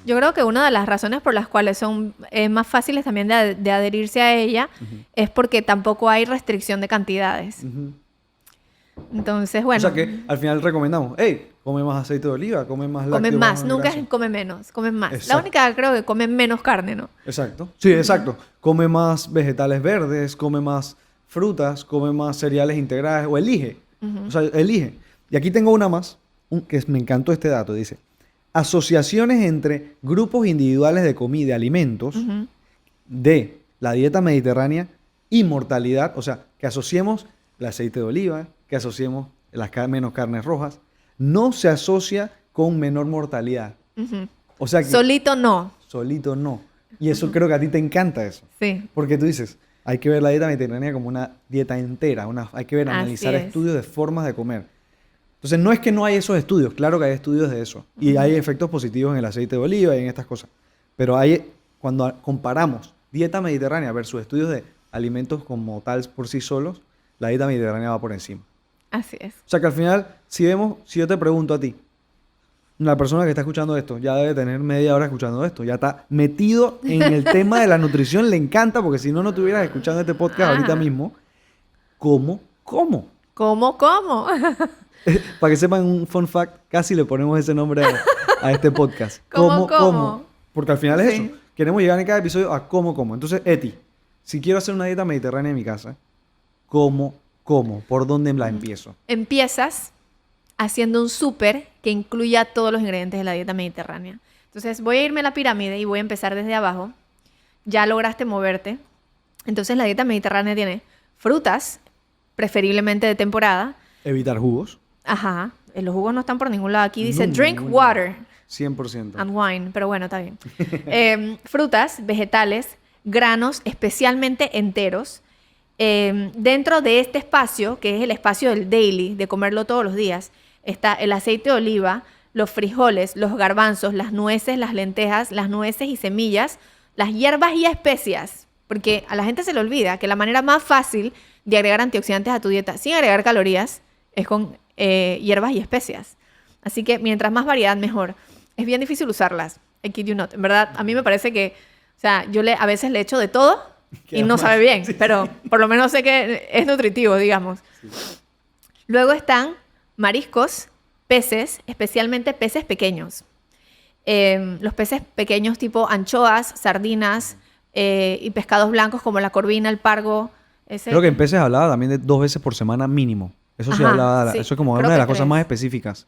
Yo creo que una de las razones por las cuales son más fáciles también de adherirse a ella es porque tampoco hay restricción de cantidades. Entonces, bueno. O sea que al final recomendamos, hey, come más aceite de oliva, come más lácteos. Come más, nunca come menos, come más. Exacto. La única creo que come menos carne, ¿no? Exacto. Sí, exacto. Come más vegetales verdes, come más frutas, come más cereales integrales o elige. O sea, elige. Y aquí tengo una más, que me encantó este dato, dice. Asociaciones entre grupos individuales de comida y de alimentos de la dieta mediterránea y mortalidad, o sea, que asociemos el aceite de oliva, que asociemos menos carnes rojas, no se asocia con menor mortalidad. O sea que solito no. Solito no. Y eso creo que a ti te encanta eso. Sí. Porque tú dices, hay que ver la dieta mediterránea como una dieta entera, hay que analizar estudios de formas de comer. Entonces, no es que no hay esos estudios. Claro que hay estudios de eso. Y hay efectos positivos en el aceite de oliva y en estas cosas. Pero cuando comparamos dieta mediterránea versus estudios de alimentos como tal por sí solos, la dieta mediterránea va por encima. Así es. O sea que al final, si yo te pregunto a ti, la persona que está escuchando esto ya debe tener media hora escuchando esto. Ya está metido en el tema de la nutrición. Le encanta porque si no estuvieras escuchando este podcast ahorita mismo. ¿Cómo? ¿Cómo? Para que sepan un fun fact, casi le ponemos ese nombre a este podcast. ¿Cómo? Porque al final es eso. Queremos llegar en cada episodio a cómo. Entonces, Eti, si quiero hacer una dieta mediterránea en mi casa, ¿cómo? ¿Por dónde la empiezo? Empiezas haciendo un súper que incluya todos los ingredientes de la dieta mediterránea. Entonces, voy a irme a la pirámide y voy a empezar desde abajo. Ya lograste moverte. Entonces, la dieta mediterránea tiene frutas, preferiblemente de temporada. Evitar jugos. Ajá. Los jugos no están por ningún lado. Aquí dice drink water. 100%. And wine, pero bueno, está bien. Frutas, vegetales, granos, especialmente enteros. Dentro de este espacio, que es el espacio del daily, de comerlo todos los días, está el aceite de oliva, los frijoles, los garbanzos, las nueces, las lentejas, las nueces y semillas, las hierbas y especias. Porque a la gente se le olvida que la manera más fácil de agregar antioxidantes a tu dieta sin agregar calorías es con hierbas y especias. Así que mientras más variedad, mejor. Es bien difícil usarlas. I kid you not. En verdad, a mí me parece que, o sea, yo a veces le echo de todo y no sabe bien, pero por lo menos sé que es nutritivo, digamos. Sí. Luego están mariscos, peces, especialmente peces pequeños. Los peces pequeños tipo anchoas, sardinas y pescados blancos como la corvina, el pargo. Creo que en peces hablaba también de 2 veces por semana mínimo. Eso sí hablaba, eso es como una de las cosas más específicas.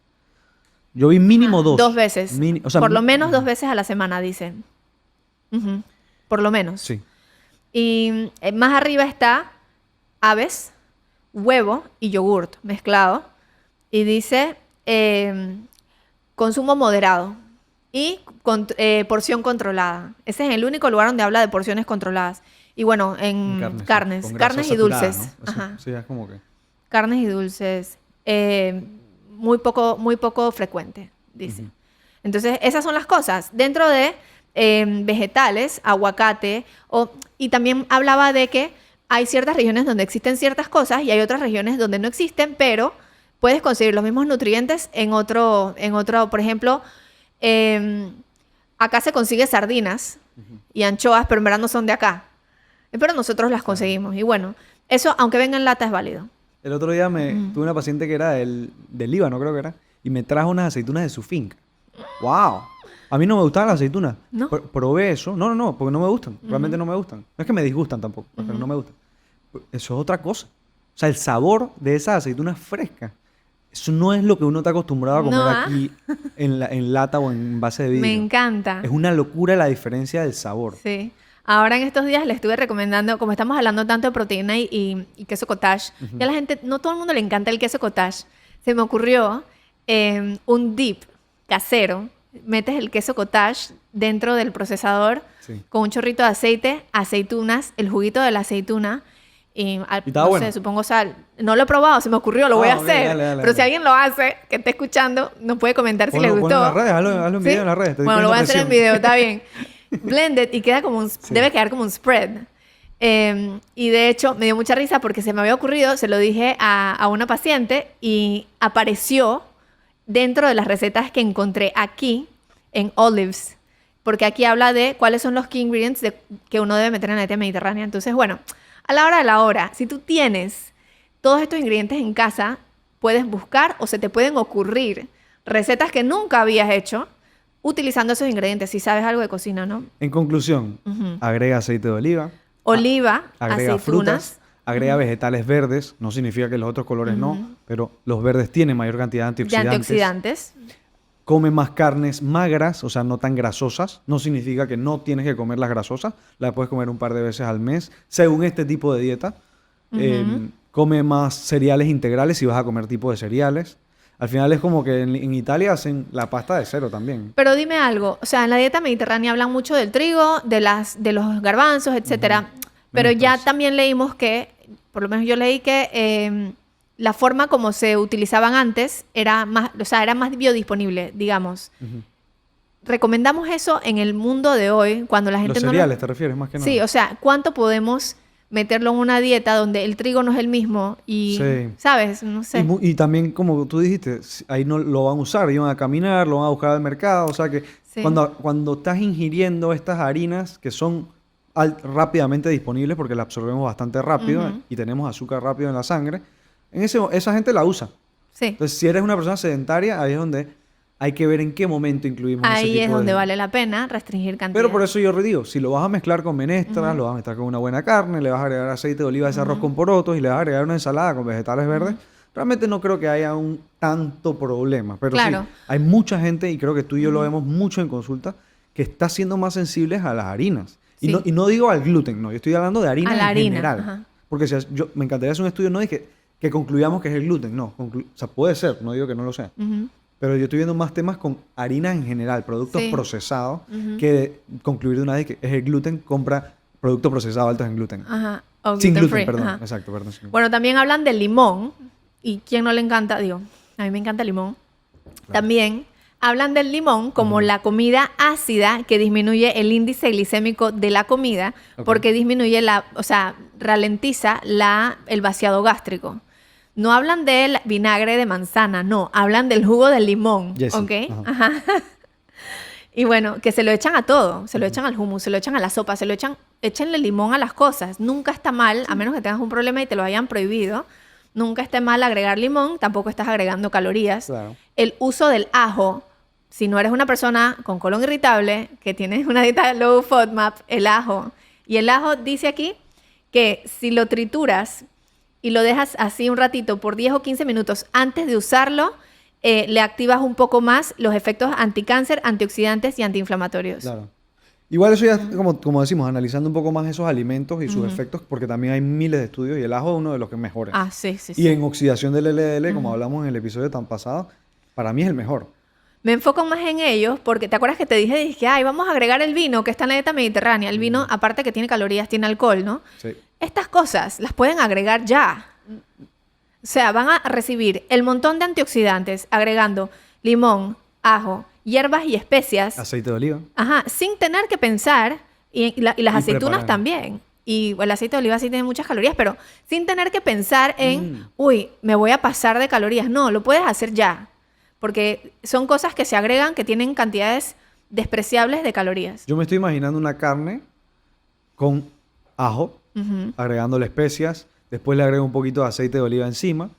Yo vi mínimo 2. 2 veces. O sea, por lo menos 2 veces a la semana, dicen. Por lo menos. Sí. Y más arriba está aves, huevo y yogurt mezclado. Y dice consumo moderado y porción controlada. Ese es el único lugar donde habla de porciones controladas. Y bueno, en carnes y dulces. ¿No? Ajá. Sí, es como que... Carnes y dulces. Muy poco frecuente, dice. Entonces, esas son las cosas. Dentro de vegetales, aguacate, y también hablaba de que hay ciertas regiones donde existen ciertas cosas y hay otras regiones donde no existen, pero puedes conseguir los mismos nutrientes en otro, por ejemplo, acá se consigue sardinas y anchoas, pero en verdad no son de acá. Pero nosotros las conseguimos. Y bueno, eso, aunque venga en lata, es válido. El otro día tuve una paciente que era del Líbano, creo que era, y me trajo unas aceitunas de su finca. ¡Wow! A mí no me gustaban las aceitunas. ¿No? Probé eso. No, porque no me gustan. Realmente no me gustan. No es que me disgustan tampoco, pero no me gustan. Eso es otra cosa. O sea, el sabor de esas aceitunas frescas, eso no es lo que uno está acostumbrado a comer aquí en lata o en base de vidrio. Me encanta. Es una locura la diferencia del sabor. Sí. Ahora en estos días le estuve recomendando, como estamos hablando tanto de proteína y queso cottage, que a la gente, no todo el mundo le encanta el queso cottage. Se me ocurrió un dip casero. Metes el queso cottage dentro del procesador con un chorrito de aceite, aceitunas, el juguito de la aceituna y no bueno. sé, supongo sal. No lo he probado, se me ocurrió, lo voy a hacer. Dale. Si alguien lo hace, que esté escuchando, nos puede comentar si le gustó. Ponlo en las redes, hazlo en video en las redes. Bueno, lo voy a hacer en video, está bien. Blended y queda como debe quedar como un spread. Y de hecho me dio mucha risa porque se me había ocurrido, se lo dije a una paciente y apareció dentro de las recetas que encontré aquí en Olives, porque aquí habla de cuáles son los key ingredients que uno debe meter en la dieta mediterránea. Entonces, bueno, a la hora de la hora, si tú tienes todos estos ingredientes en casa, puedes buscar o se te pueden ocurrir recetas que nunca habías hecho utilizando esos ingredientes, si sabes algo de cocina, ¿no? En conclusión, agrega aceite de oliva. Oliva, agrega aceitunas. Frutas, agrega vegetales verdes. No significa que los otros colores no, pero los verdes tienen mayor cantidad de antioxidantes. Come más carnes magras, o sea, no tan grasosas. No significa que no tienes que comer las grasosas. Las puedes comer un par de veces al mes, según este tipo de dieta. Come más cereales integrales si vas a comer tipo de cereales. Al final es como que en Italia hacen la pasta de cero también. Pero dime algo, o sea, en la dieta mediterránea hablan mucho del trigo, de los garbanzos, etcétera. Pero ya también leímos que, por lo menos yo leí que la forma como se utilizaban antes era más biodisponible, digamos. ¿Recomendamos eso en el mundo de hoy cuando la gente los cereales, ¿te refieres más que nada? Sí, o sea, ¿cuánto podemos meterlo en una dieta donde el trigo no es el mismo y, ¿sabes? No sé. Y también, como tú dijiste, ahí no lo van a usar, ellos van a caminar, lo van a buscar al mercado, o sea que cuando estás ingiriendo estas harinas que son rápidamente disponibles porque las absorbemos bastante rápido y tenemos azúcar rápido en la sangre, esa gente la usa. Sí. Entonces, si eres una persona sedentaria, ahí es donde hay que ver en qué momento incluimos ese tipo de... Ahí es donde vale la pena restringir cantidad. Pero por eso yo digo, si lo vas a mezclar con menestras, lo vas a mezclar con una buena carne, le vas a agregar aceite de oliva a ese arroz con porotos y le vas a agregar una ensalada con vegetales verdes, realmente no creo que haya un tanto problema. Pero sí, hay mucha gente, y creo que tú y yo lo vemos mucho en consulta, que está siendo más sensibles a las harinas. Sí. Y no digo al gluten, no, yo estoy hablando de harina en general. Ajá. Porque me encantaría hacer un estudio, no de que concluyamos que es el gluten, no. O sea, puede ser, no digo que no lo sea. Pero yo estoy viendo más temas con harina en general, productos procesados, que concluir de una vez que es el gluten, compra productos procesados altos en gluten. Ajá. Sin gluten, perdón. Exacto, perdón. Bueno, también hablan del limón. ¿Y quién no le encanta? Digo, a mí me encanta el limón. Claro. También hablan del limón como la comida ácida que disminuye el índice glicémico de la comida porque disminuye ralentiza el vaciado gástrico. No hablan del vinagre de manzana, no. Hablan del jugo de limón, ¿ok? Ajá. Y bueno, que se lo echan a todo. Se lo echan al hummus, se lo echan a la sopa, échenle limón a las cosas. Nunca está mal, a menos que tengas un problema y te lo hayan prohibido. Nunca está mal agregar limón, tampoco estás agregando calorías. Claro. El uso del ajo, si no eres una persona con colon irritable, que tienes una dieta low FODMAP, el ajo. Y el ajo dice aquí que si lo trituras y lo dejas así un ratito por 10 o 15 minutos antes de usarlo, le activas un poco más los efectos anticáncer, antioxidantes y antiinflamatorios. Claro. Igual eso ya, como decimos, analizando un poco más esos alimentos y sus efectos, porque también hay miles de estudios y el ajo es uno de los que mejores. Ah, sí, sí, Y sí. en oxidación del LDL, como hablamos en el episodio tan pasado, para mí es el mejor. Me enfoco más en ellos porque, ¿te acuerdas que te dije, ay, vamos a agregar el vino que está en la dieta mediterránea? El vino, aparte que tiene calorías, tiene alcohol, ¿no? Sí. Estas cosas las pueden agregar ya. O sea, van a recibir el montón de antioxidantes agregando limón, ajo, hierbas y especias. Aceite de oliva. Ajá, sin tener que pensar, y las Y aceitunas preparar. también. Y el aceite de oliva sí tiene muchas calorías, pero sin tener que pensar en, uy, me voy a pasar de calorías. No, lo puedes hacer ya. Porque son cosas que se agregan que tienen cantidades despreciables de calorías. Yo me estoy imaginando una carne con ajo, agregándole especias, después le agrego un poquito de aceite de oliva encima,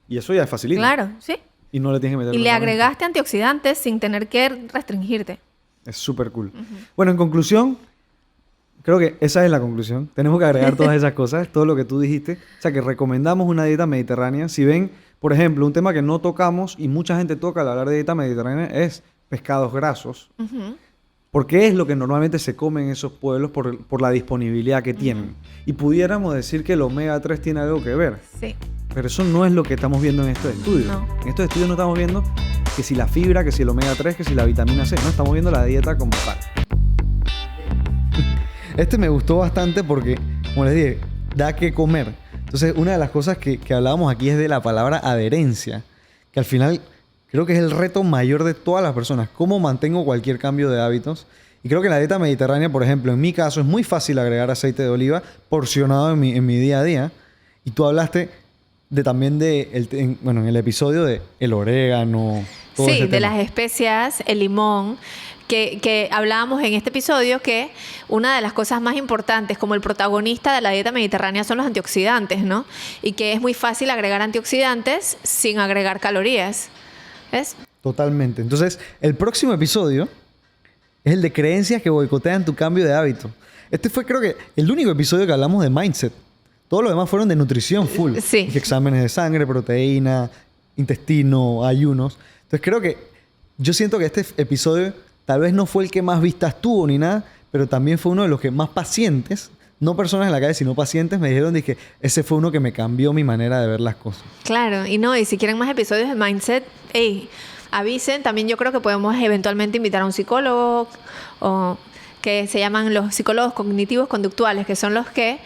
y eso ya es facilito. Claro, sí. Y no le tienes que meter Y le tanta mente. agregaste antioxidantes sin tener que restringirte. Es súper cool. Bueno, en conclusión, creo que esa es la conclusión. Tenemos que agregar todas esas cosas, todo lo que tú dijiste. O sea, que recomendamos una dieta mediterránea. Si ven, por ejemplo, un tema que no tocamos y mucha gente toca al hablar de dieta mediterránea es pescados grasos. Porque es lo que normalmente se come en esos pueblos por la disponibilidad que tienen. Y pudiéramos decir que el omega 3 tiene algo que ver. Sí. Pero eso no es lo que estamos viendo en estos estudios. No. En estos estudios no estamos viendo que si la fibra, que si el omega 3, que si la vitamina C. No, estamos viendo la dieta como tal. Este me gustó bastante porque, como les dije, da que comer. Entonces, una de las cosas que hablábamos aquí es de la palabra adherencia. Que al final creo que es el reto mayor de todas las personas. ¿Cómo mantengo cualquier cambio de hábitos? Y creo que en la dieta mediterránea, por ejemplo, en mi caso, es muy fácil agregar aceite de oliva porcionado en mi día a día. Y tú hablaste también en el episodio de el orégano. Todo Sí, ese de tema. las especias, el limón, que hablábamos en este episodio que una de las cosas más importantes como el protagonista de la dieta mediterránea son los antioxidantes, ¿no? Y que es muy fácil agregar antioxidantes sin agregar calorías. ¿Ves? Totalmente. Entonces, el próximo episodio es el de creencias que boicotean tu cambio de hábito. Este fue, creo que, el único episodio que hablamos de mindset. Todos los demás fueron de nutrición full. Sí. Dije exámenes de sangre, proteína, intestino, ayunos. Entonces, creo que yo siento que este episodio tal vez no fue el que más vistas tuvo ni nada, pero también fue uno de los que más pacientes, no personas en la calle, sino pacientes, me dijeron que ese fue uno que me cambió mi manera de ver las cosas. Claro, y no, y si quieren más episodios de Mindset, hey, avisen. También yo creo que podemos eventualmente invitar a un psicólogo o que se llaman los psicólogos cognitivos conductuales, que son los que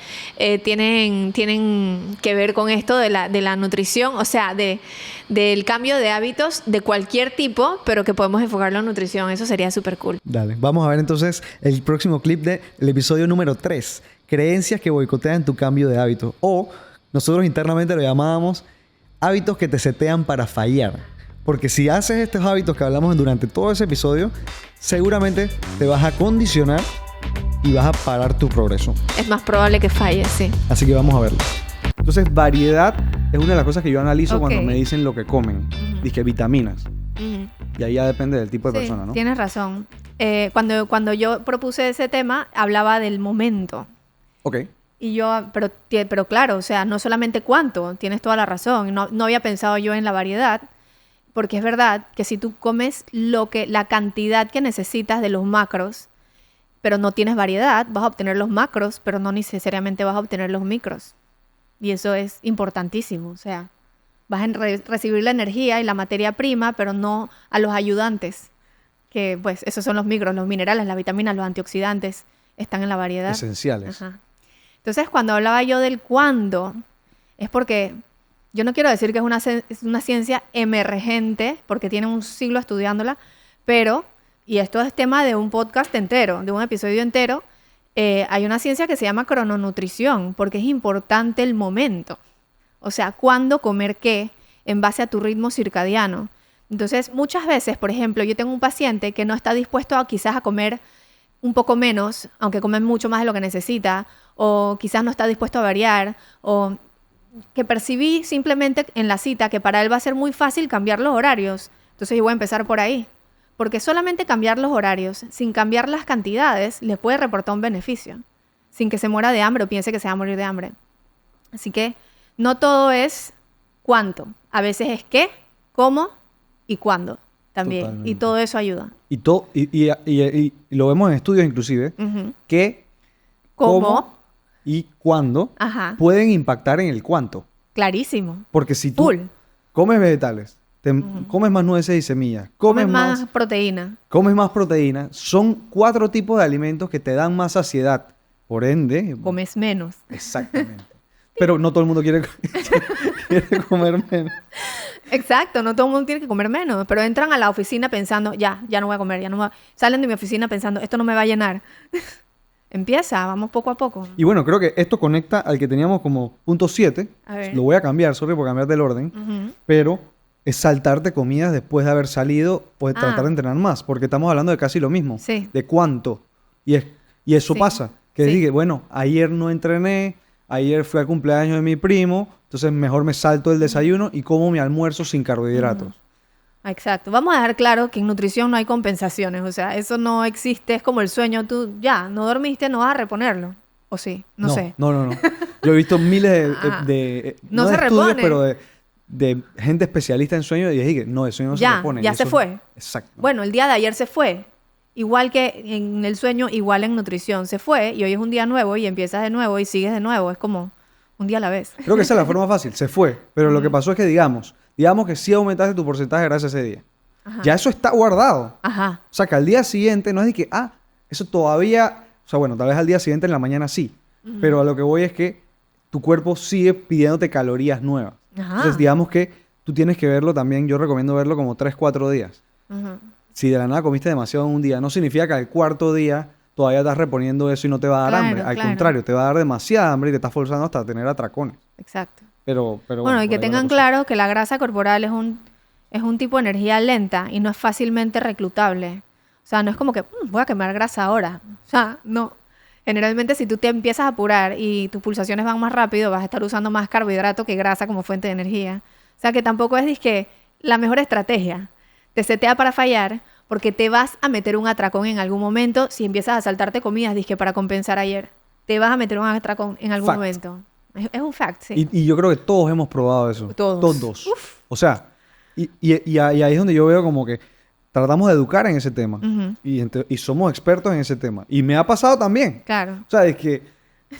tienen que ver con esto de la nutrición, o sea, del cambio de hábitos de cualquier tipo, pero que podemos enfocarlo en nutrición. Eso sería súper cool. Dale, vamos a ver entonces el próximo clip del episodio número 3. Creencias que boicotean tu cambio de hábito. O nosotros internamente lo llamábamos hábitos que te setean para fallar. Porque si haces estos hábitos que hablamos durante todo ese episodio, seguramente te vas a condicionar y vas a parar tu progreso. Es más probable que falle, sí. Así que vamos a verlo. Entonces, variedad es una de las cosas que yo analizo Ok. cuando me dicen lo que comen. Dije vitaminas. Ujú. Y ahí ya depende del tipo de Sí, persona, ¿no? tienes razón. Cuando yo propuse ese tema, hablaba del momento. Ok. Y yo, pero claro, o sea, no solamente cuánto, tienes toda la razón. No había pensado yo en la variedad, porque es verdad que si tú comes la cantidad que necesitas de los macros, pero no tienes variedad, vas a obtener los macros, pero no necesariamente vas a obtener los micros. Y eso es importantísimo. O sea, vas a recibir la energía y la materia prima, pero no a los ayudantes, que pues esos son los micros, los minerales, las vitaminas, los antioxidantes, están en la variedad. Esenciales. Ajá. Entonces, cuando hablaba yo del cuándo, es porque yo no quiero decir que es una ciencia emergente, porque tiene un siglo estudiándola, pero, y esto es tema de un podcast entero, de un episodio entero, hay una ciencia que se llama crononutrición, porque es importante el momento. O sea, cuándo comer qué en base a tu ritmo circadiano. Entonces, muchas veces, por ejemplo, yo tengo un paciente que no está dispuesto quizás a comer un poco menos, aunque come mucho más de lo que necesita, o quizás no está dispuesto a variar, o que percibí simplemente en la cita que para él va a ser muy fácil cambiar los horarios. Entonces yo voy a empezar por ahí. Porque solamente cambiar los horarios, sin cambiar las cantidades, le puede reportar un beneficio. Sin que se muera de hambre o piense que se va a morir de hambre. Así que no todo es cuánto. A veces es qué, cómo y cuándo. también. Totalmente. Y todo eso ayuda. Y lo vemos en estudios inclusive, Ujú. que ¿Cómo? y cuándo Ajá. pueden impactar en el cuánto. Clarísimo. Porque si tú Full. comes vegetales, comes más nueces y semillas, comes más proteína. comes más proteína, son 4 tipos de alimentos que te dan más saciedad. Por ende, Comes menos. exactamente. Pero no todo el mundo quiere comer menos. Exacto, no todo el mundo tiene que comer menos, pero entran a la oficina pensando, ya no voy a comer, ya no voy a... Salen de mi oficina pensando, esto no me va a llenar. Empieza, vamos poco a poco. Y bueno, creo que esto conecta al que teníamos como punto 7. A ver. Lo voy a cambiar, sorry por cambiar del orden. Ujú. Pero es saltarte comidas después de haber salido o de Ah. tratar de entrenar más. Porque estamos hablando de casi lo mismo. Sí. De cuánto. Y eso Sí. pasa. Que Sí. dije, bueno, ayer no entrené, ayer fui al cumpleaños de mi primo, entonces mejor me salto el desayuno y como mi almuerzo sin carbohidratos. Exacto. Vamos a dejar claro que en nutrición no hay compensaciones, o sea, eso no existe, es como el sueño, tú ya, no dormiste, no vas a reponerlo. ¿O sí? No sé. No. Yo he visto miles Ah. no No de se estudios, repone. pero de gente especialista en sueño y dije, no, el sueño no se Ya, repone. ya y se eso- fue. Exacto. Bueno, el día de ayer se fue. Igual que en el sueño, igual en nutrición. Se fue y hoy es un día nuevo y empiezas de nuevo y sigues de nuevo. Es como un día a la vez. Creo que esa es la forma fácil, se fue. Pero lo que pasó es que digamos que sí aumentaste tu porcentaje gracias a ese día. Ajá. Ya eso está guardado. Ajá. O sea, que al día siguiente no es de que, eso todavía, o sea, bueno, tal vez al día siguiente en la mañana sí, pero a lo que voy es que tu cuerpo sigue pidiéndote calorías nuevas. Ajá. Entonces, digamos que tú tienes que verlo también, yo recomiendo verlo como 3, 4 días. Ujú. Si de la nada comiste demasiado en un día, no significa que al cuarto día todavía estás reponiendo eso y no te va a dar Claro, hambre. Al claro. contrario, te va a dar demasiada hambre y te estás forzando hasta tener atracones. Exacto. Pero Bueno, y por que ahí va la tengan cosa. claro que la grasa corporal es un tipo de energía lenta y no es fácilmente reclutable. O sea, no es como que voy a quemar grasa ahora. O sea, no. Generalmente si tú te empiezas a apurar y tus pulsaciones van más rápido, vas a estar usando más carbohidrato que grasa como fuente de energía. O sea, que tampoco es disque la mejor estrategia. Te setea para fallar porque te vas a meter un atracón en algún momento si empiezas a saltarte comidas, disque para compensar ayer. Te vas a meter un atracón en algún Fact. momento. Es un fact, sí. Y yo creo que todos hemos probado eso. Todos. O sea, y ahí es donde yo veo como que tratamos de educar en ese tema. Ujú. Y somos expertos en ese tema. Y me ha pasado también. Claro. O sea, es que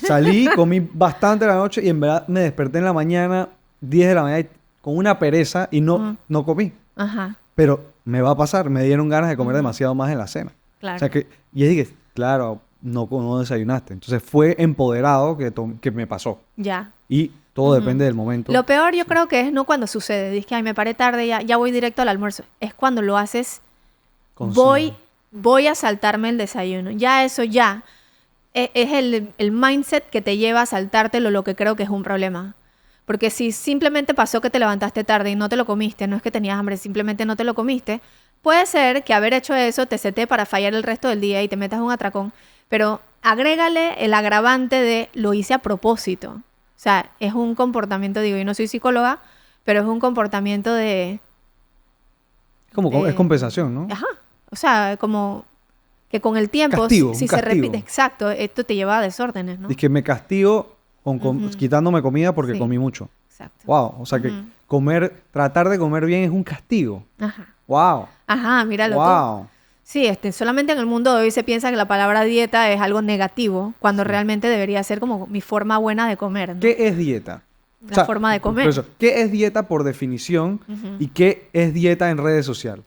salí, comí bastante la noche y en verdad me desperté en la mañana, 10 de la mañana, con una pereza y no comí. Ajá. Pero me va a pasar, me dieron ganas de comer demasiado más en la cena. Claro. O sea que, y dije, claro, no desayunaste. Entonces fue empoderado que me pasó. Ya. Y todo depende del momento. Lo peor yo creo que es no cuando sucede. Dices que ay, me paré tarde, ya voy directo al almuerzo. Es cuando lo haces, Consciente. voy a saltarme el desayuno. Ya eso ya. Es el mindset que te lleva a saltártelo, lo que creo que es un problema. Porque si simplemente pasó que te levantaste tarde y no te lo comiste, no es que tenías hambre, simplemente no te lo comiste, puede ser que haber hecho eso te setee para fallar el resto del día y te metas un atracón. Pero agrégale el agravante de lo hice a propósito. O sea, es un comportamiento, digo, yo no soy psicóloga, pero es un comportamiento de... Es compensación, ¿no? Ajá. O sea, como que con el tiempo, Castigo, si un se castigo. repite, exacto, esto te lleva a desórdenes, ¿no? Es que me castigo quitándome comida porque Sí. comí mucho. Exacto. Wow. O sea que tratar de comer bien es un castigo. Ajá. Wow. Ajá, míralo tú. Wow. Sí, solamente en el mundo de hoy se piensa que la palabra dieta es algo negativo, cuando realmente debería ser como mi forma buena de comer, ¿no? ¿Qué es dieta? La forma de comer. por eso, ¿qué es dieta por definición y qué es dieta en redes sociales?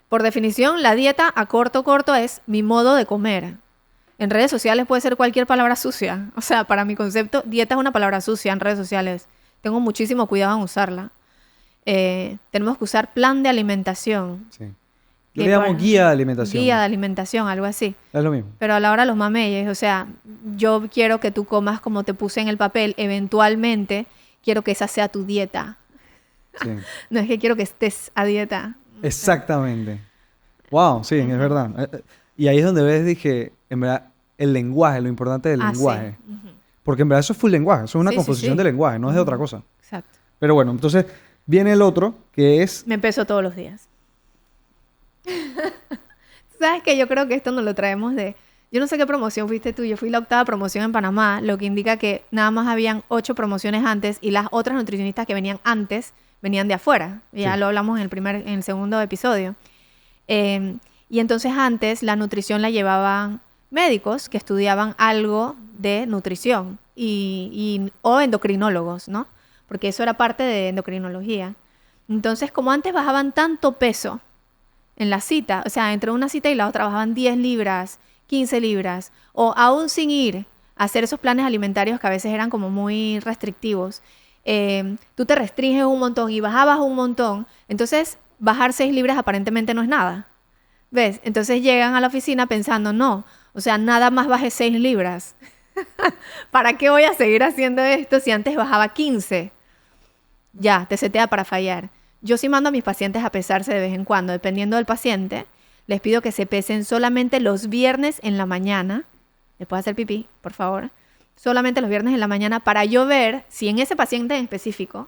Por definición, la dieta a corto es mi modo de comer. En redes sociales puede ser cualquier palabra sucia. O sea, para mi concepto, dieta es una palabra sucia en redes sociales. Tengo muchísimo cuidado en usarla. Tenemos que usar plan de alimentación. Sí. Yo que le llamo para- guía de alimentación. Guía de alimentación, algo así. Es lo mismo. Pero a la hora de los mameyes, o sea, yo quiero que tú comas como te puse en el papel. Eventualmente, quiero que esa sea tu dieta. Sí. No es que quiero que estés a dieta. Exactamente. Wow, sí, es verdad. Y ahí es donde ves, dije, en verdad, el lenguaje, lo importante del Ah, lenguaje. sí. Ujú. Porque en verdad eso es full lenguaje, eso es una Sí, sí, composición sí. de lenguaje, no es de otra cosa. Exacto. Pero bueno, entonces viene el otro, que es... Me peso todos los días. ¿Sabes qué? Yo creo que esto nos lo traemos de... Yo no sé qué promoción fuiste tú. Yo fui la 8ª promoción en Panamá, lo que indica que nada más habían 8 promociones antes y las otras nutricionistas que venían antes venían de afuera. Ya Sí. lo hablamos en el segundo episodio. Y entonces antes la nutrición la llevaban médicos que estudiaban algo de nutrición o endocrinólogos, ¿no? Porque eso era parte de endocrinología. Entonces, como antes bajaban tanto peso en la cita, o sea, entre una cita y la otra bajaban 10 libras, 15 libras, o aún sin ir a hacer esos planes alimentarios que a veces eran como muy restrictivos, tú te restringes un montón y bajabas un montón, entonces bajar 6 libras aparentemente no es nada. ¿Ves? Entonces llegan a la oficina pensando, no, o sea, nada más bajé 6 libras. ¿Para qué voy a seguir haciendo esto si antes bajaba 15? Ya, te setea para fallar. Yo sí mando a mis pacientes a pesarse de vez en cuando, dependiendo del paciente. Les pido que se pesen solamente los viernes en la mañana. Después de hacer pipí, por favor. Solamente los viernes en la mañana para yo ver si en ese paciente en específico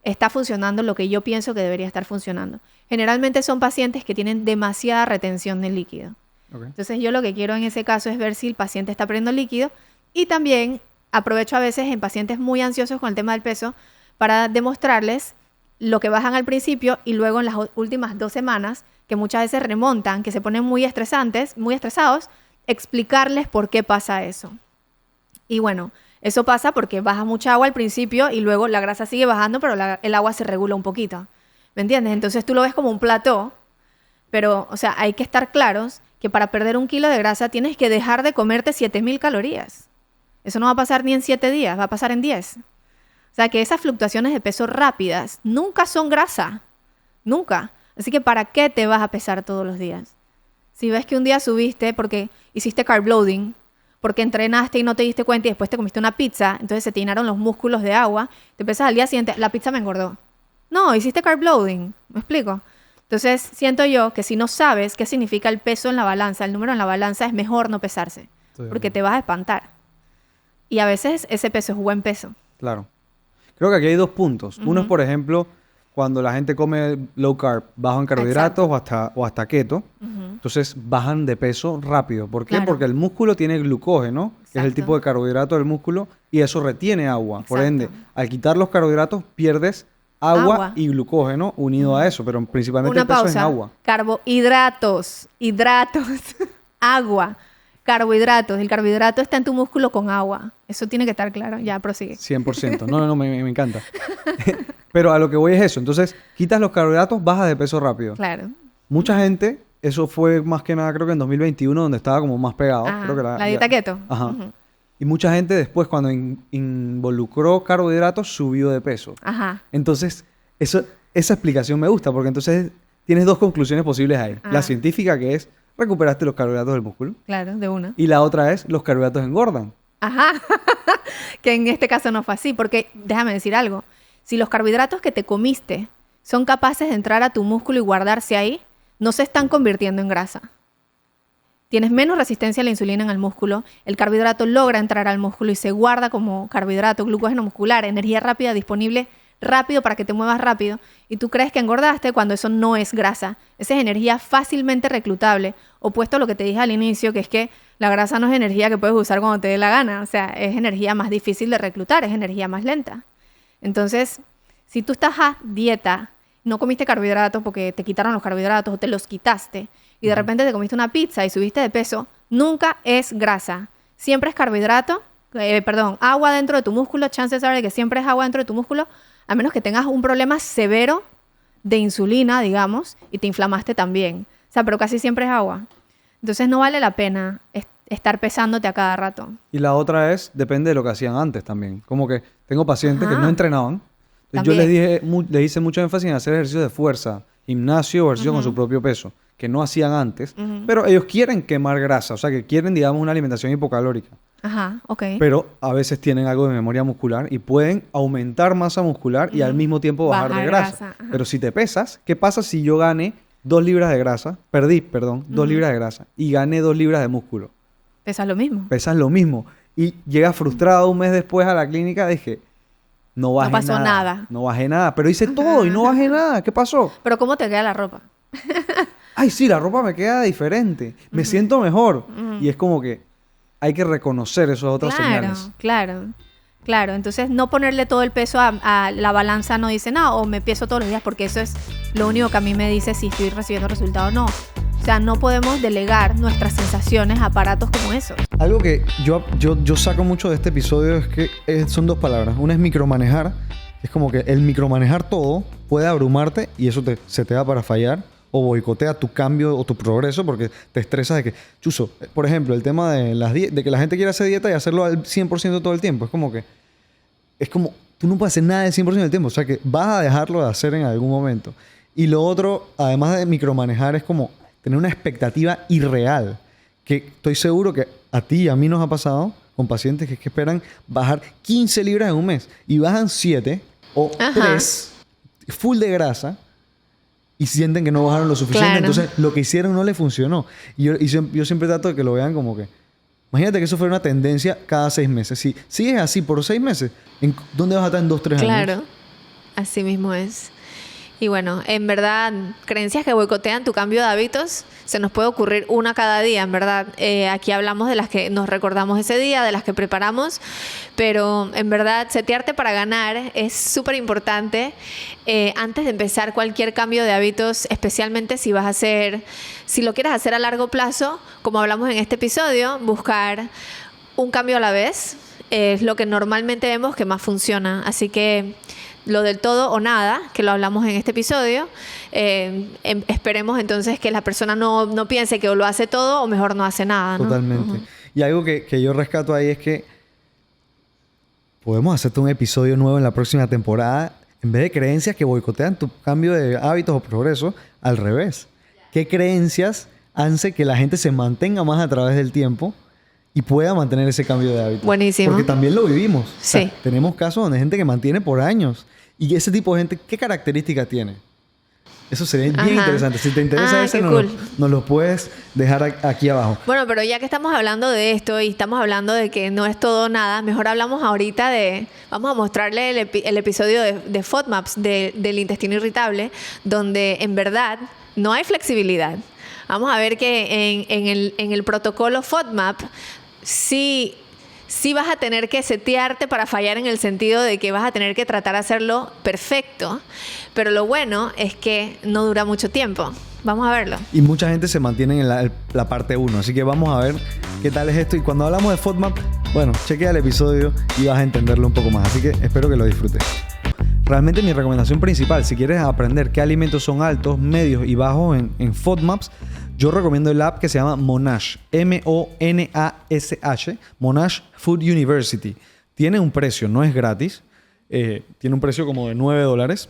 está funcionando lo que yo pienso que debería estar funcionando. Generalmente son pacientes que tienen demasiada retención de líquido. Okay. Entonces yo lo que quiero en ese caso es ver si el paciente está perdiendo líquido y también aprovecho a veces en pacientes muy ansiosos con el tema del peso para demostrarles lo que bajan al principio y luego en las últimas 2 semanas, que muchas veces remontan, que se ponen muy estresados, explicarles por qué pasa eso. Y bueno, eso pasa porque baja mucha agua al principio y luego la grasa sigue bajando, pero el agua se regula un poquito. ¿Me entiendes? Entonces tú lo ves como un plató, pero, o sea, hay que estar claros que para perder 1 kilo de grasa tienes que dejar de comerte 7,000 calorías. Eso no va a pasar ni en 7 días, va a pasar en 10. O sea, que esas fluctuaciones de peso rápidas nunca son grasa. Nunca. Así que ¿para qué te vas a pesar todos los días? Si ves que un día subiste porque hiciste carb loading, porque entrenaste y no te diste cuenta y después te comiste una pizza, entonces se te llenaron los músculos de agua, te pesas al día siguiente, la pizza me engordó. No, hiciste carb loading. ¿Me explico? Entonces, siento yo que si no sabes qué significa el peso en la balanza, el número en la balanza, es mejor no pesarse. Porque te vas a espantar. Y a veces ese peso es buen peso. Claro. Creo que aquí hay 2 puntos. Uno es, por ejemplo, cuando la gente come low carb, bajo en carbohidratos o hasta keto, entonces bajan de peso rápido. ¿Por qué? Claro. Porque el músculo tiene glucógeno, que es el tipo de carbohidrato del músculo, y eso retiene agua. Exacto. Por ende, al quitar los carbohidratos, pierdes agua y glucógeno unido a eso, pero principalmente el peso es en agua. Carbohidratos, agua, carbohidratos. El carbohidrato está en tu músculo con agua. Eso tiene que estar claro. Ya, prosigue. 100%. No, me encanta. Pero a lo que voy es eso. Entonces, quitas los carbohidratos, bajas de peso rápido. Claro. Mucha gente, eso fue más que nada creo que en 2021, donde estaba como más pegado. Ajá, creo que la dieta keto. Ajá. Y mucha gente después, cuando involucró carbohidratos, subió de peso. Ajá. Entonces, esa explicación me gusta, porque entonces tienes 2 conclusiones posibles ahí. La científica, que es, recuperaste los carbohidratos del músculo. Claro, de una. Y la otra es, los carbohidratos engordan. Ajá. Que en este caso no fue así, porque déjame decir algo. Si los carbohidratos que te comiste son capaces de entrar a tu músculo y guardarse ahí, no se están convirtiendo en grasa. Tienes menos resistencia a la insulina en el músculo, el carbohidrato logra entrar al músculo y se guarda como carbohidrato, glucógeno muscular, energía rápida disponible rápido para que te muevas rápido, y tú crees que engordaste cuando eso no es grasa. Esa es energía fácilmente reclutable, opuesto a lo que te dije al inicio, que es que la grasa no es energía que puedes usar cuando te dé la gana, o sea, es energía más difícil de reclutar, es energía más lenta. Entonces, si tú estás a dieta, no comiste carbohidratos porque te quitaron los carbohidratos o te los quitaste, y de repente te comiste una pizza y subiste de peso, nunca es grasa. Siempre es carbohidrato, agua dentro de tu músculo. Chances are de que siempre es agua dentro de tu músculo, a menos que tengas un problema severo de insulina, digamos, y te inflamaste también. O sea, pero casi siempre es agua. Entonces no vale la pena estar pesándote a cada rato. Y la otra es, depende de lo que hacían antes también. Como que tengo pacientes que no entrenaban. Yo les hice mucho énfasis en hacer ejercicios de fuerza, gimnasio o ejercicio con su propio peso, que no hacían antes, pero ellos quieren quemar grasa, o sea, que quieren, digamos, una alimentación hipocalórica. Ajá, ok. Pero a veces tienen algo de memoria muscular y pueden aumentar masa muscular y al mismo tiempo bajar de grasa. Pero si te pesas, ¿qué pasa si yo gané 2 libras de grasa? Perdí, 2 libras de grasa y gané 2 libras de músculo. Pesas lo mismo. Pesas lo mismo. Y llegas frustrado un mes después a la clínica, dije, no pasó nada. No bajé nada, pero hice todo y no bajé nada. ¿Qué pasó? Pero ¿cómo te queda la ropa? Ay, sí, la ropa me queda diferente. Me siento mejor. Y es como que hay que reconocer esas otras señales. Claro. Entonces, no ponerle todo el peso a la balanza no dice nada, o me peso todos los días, porque eso es lo único que a mí me dice si estoy recibiendo resultados o no. O sea, no podemos delegar nuestras sensaciones a aparatos como esos. Algo que yo saco mucho de este episodio es que son dos palabras. Una es micromanejar. Es como que el micromanejar todo puede abrumarte y eso se te da para fallar o boicotea tu cambio o tu progreso porque te estresas de que, chuzo, por ejemplo, el tema de que la gente quiere hacer dieta y hacerlo al 100% todo el tiempo. Es como, tú no puedes hacer nada del 100% del tiempo. O sea, que vas a dejarlo de hacer en algún momento. Y lo otro, además de micromanejar, es como tener una expectativa irreal. Que estoy seguro que a ti y a mí nos ha pasado con pacientes que esperan bajar 15 libras en un mes y bajan 7 o 3 full de grasa y sienten que no bajaron lo suficiente. Claro. Entonces, lo que hicieron no les funcionó. Y yo siempre trato de que lo vean como que... Imagínate que eso fuera una tendencia cada 6 meses. Si sigues así por 6 meses, ¿dónde vas a estar en 2, 3 años? Claro, así mismo es. Y bueno, en verdad, creencias que boicotean tu cambio de hábitos, se nos puede ocurrir una cada día, en verdad. Aquí hablamos de las que nos recordamos ese día, de las que preparamos, pero en verdad, setearte para ganar es súper importante antes de empezar cualquier cambio de hábitos, especialmente si lo quieres hacer a largo plazo, como hablamos en este episodio, buscar un cambio a la vez es lo que normalmente vemos que más funciona. Así que lo del todo o nada, que lo hablamos en este episodio, esperemos entonces que la persona no piense que o lo hace todo o mejor no hace nada, ¿no? Totalmente. Uh-huh. Y algo que yo rescato ahí es que podemos hacerte un episodio nuevo en la próxima temporada en vez de creencias que boicotean tu cambio de hábitos o progreso, al revés. ¿Qué creencias hacen que la gente se mantenga más a través del tiempo y pueda mantener ese cambio de hábitos? Buenísimo. Porque también lo vivimos. Sí. O sea, tenemos casos donde hay gente que mantiene por años. ¿Y ese tipo de gente qué características tiene? Eso sería bien interesante. Si te interesa eso, nos lo puedes dejar aquí abajo. Bueno, pero ya que estamos hablando de esto y estamos hablando de que no es todo nada, mejor hablamos ahorita vamos a mostrarle el episodio de FODMAPs, del intestino irritable, donde en verdad no hay flexibilidad. Vamos a ver que en el protocolo FODMAP sí vas a tener que setearte para fallar, en el sentido de que vas a tener que tratar de hacerlo perfecto, pero lo bueno es que no dura mucho tiempo. Vamos a verlo. Y mucha gente se mantiene en la parte 1, así que vamos a ver qué tal es esto. Y cuando hablamos de FODMAP, bueno, chequea el episodio y vas a entenderlo un poco más, así que espero que lo disfrutes. Realmente mi recomendación principal, si quieres aprender qué alimentos son altos, medios y bajos en FODMAPs, yo recomiendo el app que se llama Monash, M-O-N-A-S-H, Monash Food University. Tiene un precio, no es gratis, tiene un precio como de $9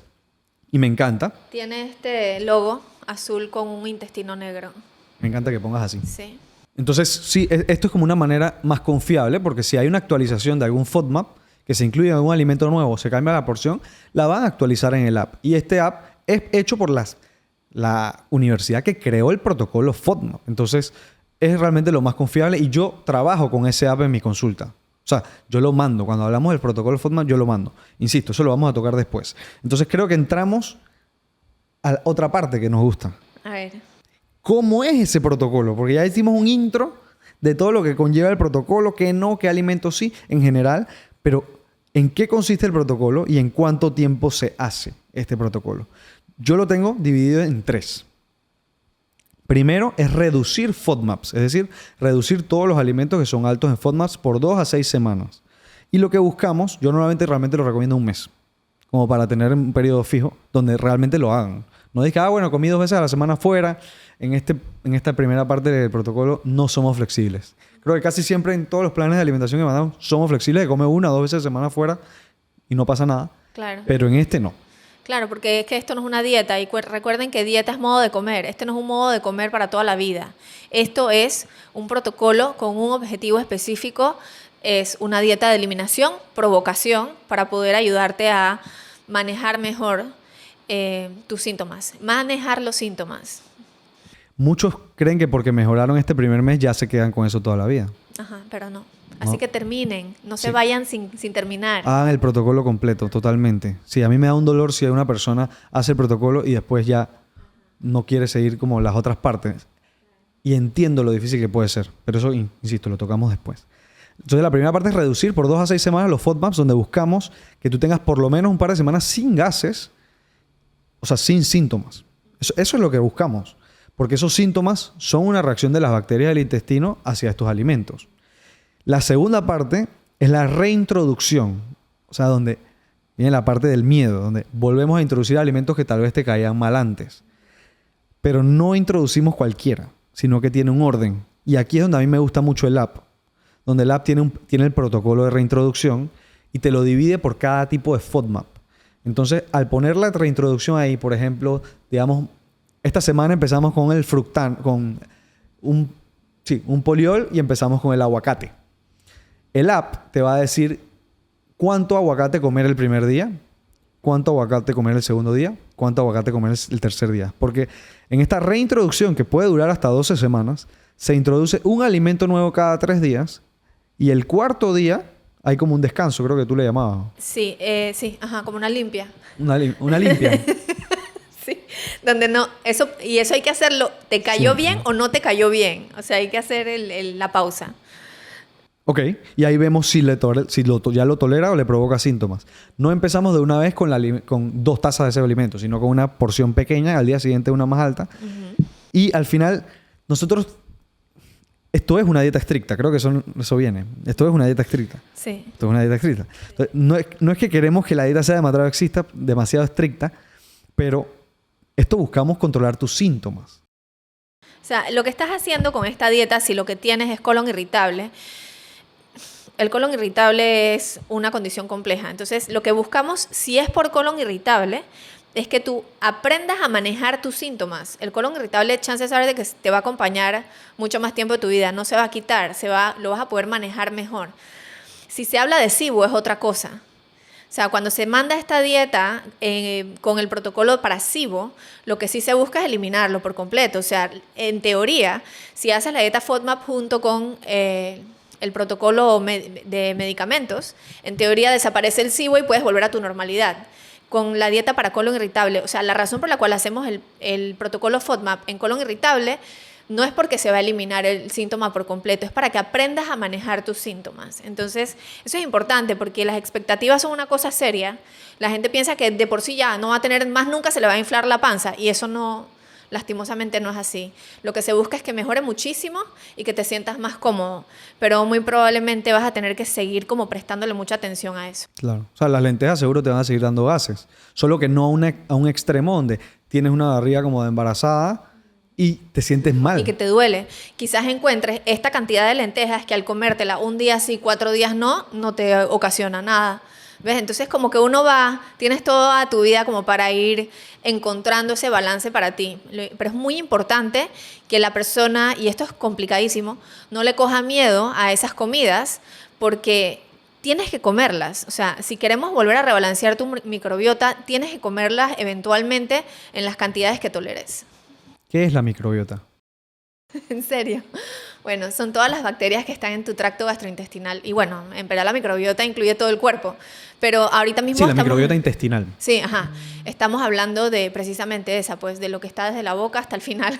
y me encanta. Tiene este logo azul con un intestino negro. Me encanta que pongas así. Sí. Entonces, sí, esto es como una manera más confiable, porque si hay una actualización de algún FODMAP que se incluye algún alimento nuevo o se cambia la porción, la van a actualizar en el app. Y este app es hecho por la universidad que creó el protocolo FODMAP. Entonces, es realmente lo más confiable y yo trabajo con ese app en mi consulta. O sea, yo lo mando. Cuando hablamos del protocolo FODMAP, yo lo mando. Insisto, eso lo vamos a tocar después. Entonces, creo que entramos a otra parte que nos gusta. A ver. ¿Cómo es ese protocolo? Porque ya hicimos un intro de todo lo que conlleva el protocolo, qué no, qué alimentos sí, en general. Pero, ¿en qué consiste el protocolo y en cuánto tiempo se hace este protocolo? Yo lo tengo dividido en 3. Primero es reducir FODMAPs, es decir, reducir todos los alimentos que son altos en FODMAPs por 2 a 6 semanas. Y lo que buscamos, yo realmente lo recomiendo un mes, como para tener un periodo fijo donde realmente lo hagan. No digas, bueno, comí 2 veces a la semana fuera. En esta primera parte del protocolo no somos flexibles. Creo que casi siempre en todos los planes de alimentación que mandamos somos flexibles, que come 1 o 2 veces a la semana fuera y no pasa nada. Claro. Pero en este no. Claro, porque es que esto no es una dieta y recuerden que dieta es modo de comer. Este no es un modo de comer para toda la vida. Esto es un protocolo con un objetivo específico. Es una dieta de eliminación, provocación, para poder ayudarte a manejar mejor tus síntomas. Manejar los síntomas. Muchos creen que porque mejoraron este primer mes ya se quedan con eso toda la vida. Ajá, pero no. Así que terminen, no se vayan sin terminar. Hagan el protocolo completo, totalmente. Sí, a mí me da un dolor si una persona hace el protocolo y después ya no quiere seguir como las otras partes. Y entiendo lo difícil que puede ser, pero eso, insisto, lo tocamos después. Entonces, la primera parte es reducir por 2 a 6 semanas los FODMAPs, donde buscamos que tú tengas por lo menos un par de semanas sin gases, o sea, sin síntomas. Eso es lo que buscamos. porque esos síntomas son una reacción de las bacterias del intestino hacia estos alimentos. La segunda parte es la reintroducción, o sea, donde viene la parte del miedo, donde volvemos a introducir alimentos que tal vez te caían mal antes. Pero no introducimos cualquiera, sino que tiene un orden. Y aquí es donde a mí me gusta mucho el app, donde el app tiene el protocolo de reintroducción y te lo divide por cada tipo de FODMAP. Entonces, al poner la reintroducción ahí, por ejemplo, digamos, esta semana empezamos con el fructán, con un poliol y empezamos con el aguacate. El app te va a decir cuánto aguacate comer el primer día, cuánto aguacate comer el segundo día, cuánto aguacate comer el tercer día. Porque en esta reintroducción, que puede durar hasta 12 semanas, se introduce un alimento nuevo cada 3 días y el cuarto día hay como un descanso, creo que tú le llamabas. Sí, como una limpia. Una limpia. Sí, donde no, eso hay que hacerlo, ¿te cayó bien o no te cayó bien? O sea, hay que hacer la pausa. Ok, y ahí vemos si ya lo tolera o le provoca síntomas. No empezamos de una vez con 2 tazas de ese alimento, sino con una porción pequeña, al día siguiente una más alta. Uh-huh. Y al final, nosotros... Esto es una dieta estricta, creo que eso viene. Esto es una dieta estricta. Sí. Esto es una dieta estricta. Entonces, no es que queremos que la dieta sea demasiado estricta, pero esto buscamos controlar tus síntomas. O sea, lo que estás haciendo con esta dieta, si lo que tienes es colon irritable, el colon irritable es una condición compleja. Entonces, lo que buscamos, si es por colon irritable, es que tú aprendas a manejar tus síntomas. El colon irritable, chances are de que te va a acompañar mucho más tiempo de tu vida. No se va a quitar, lo vas a poder manejar mejor. Si se habla de SIBO, es otra cosa. O sea, cuando se manda esta dieta con el protocolo para SIBO, lo que sí se busca es eliminarlo por completo. O sea, en teoría, si haces la dieta FODMAP junto con el protocolo de medicamentos, en teoría desaparece el SIBO y puedes volver a tu normalidad. Con la dieta para colon irritable, o sea, la razón por la cual hacemos el protocolo FODMAP en colon irritable no es porque se va a eliminar el síntoma por completo, es para que aprendas a manejar tus síntomas. Entonces, eso es importante porque las expectativas son una cosa seria. La gente piensa que de por sí ya no va a tener más, nunca se le va a inflar la panza y eso no, lastimosamente no es así. Lo que se busca es que mejore muchísimo y que te sientas más cómodo, pero muy probablemente vas a tener que seguir como prestándole mucha atención a eso. Claro. O sea, las lentejas seguro te van a seguir dando gases, solo que no a un extremo donde tienes una barriga como de embarazada y te sientes mal. Y que te duele. Quizás encuentres esta cantidad de lentejas que al comértela un día sí, 4 días no te ocasiona nada. ¿Ves? Entonces como que tienes toda tu vida como para ir encontrando ese balance para ti. Pero es muy importante que la persona, y esto es complicadísimo, no le coja miedo a esas comidas porque tienes que comerlas. O sea, si queremos volver a rebalancear tu microbiota, tienes que comerlas eventualmente en las cantidades que toleres. ¿Qué es la microbiota? ¿En serio? Bueno, son todas las bacterias que están en tu tracto gastrointestinal. Y bueno, en verdad la microbiota incluye todo el cuerpo. Pero ahorita mismo la microbiota intestinal. Sí, ajá. Estamos hablando de precisamente esa, pues, de lo que está desde la boca hasta el final.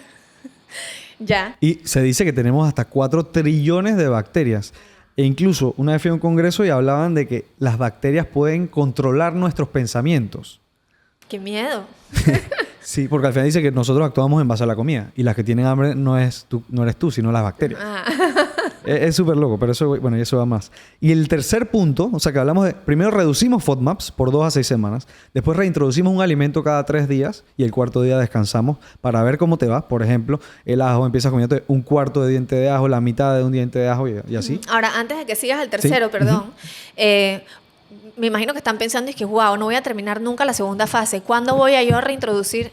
Ya. Y se dice que tenemos hasta 4 trillones de bacterias. E incluso una vez fui a un congreso y hablaban de que las bacterias pueden controlar nuestros pensamientos. ¡Qué miedo! Sí, porque al final dice que nosotros actuamos en base a la comida. Y las que tienen hambre no eres tú, sino las bacterias. Es súper loco, pero eso va más. Y el tercer punto, o sea que hablamos de... Primero reducimos FODMAPs por 2 a 6 semanas. Después reintroducimos un alimento cada 3 días. Y el cuarto día descansamos para ver cómo te va. Por ejemplo, el ajo, empiezas comiendo un cuarto de diente de ajo, la mitad de un diente de ajo y así. Ahora, antes de que sigas el tercero, perdón. Me imagino que están pensando es que, wow, no voy a terminar nunca la segunda fase. ¿Cuándo voy a yo a reintroducir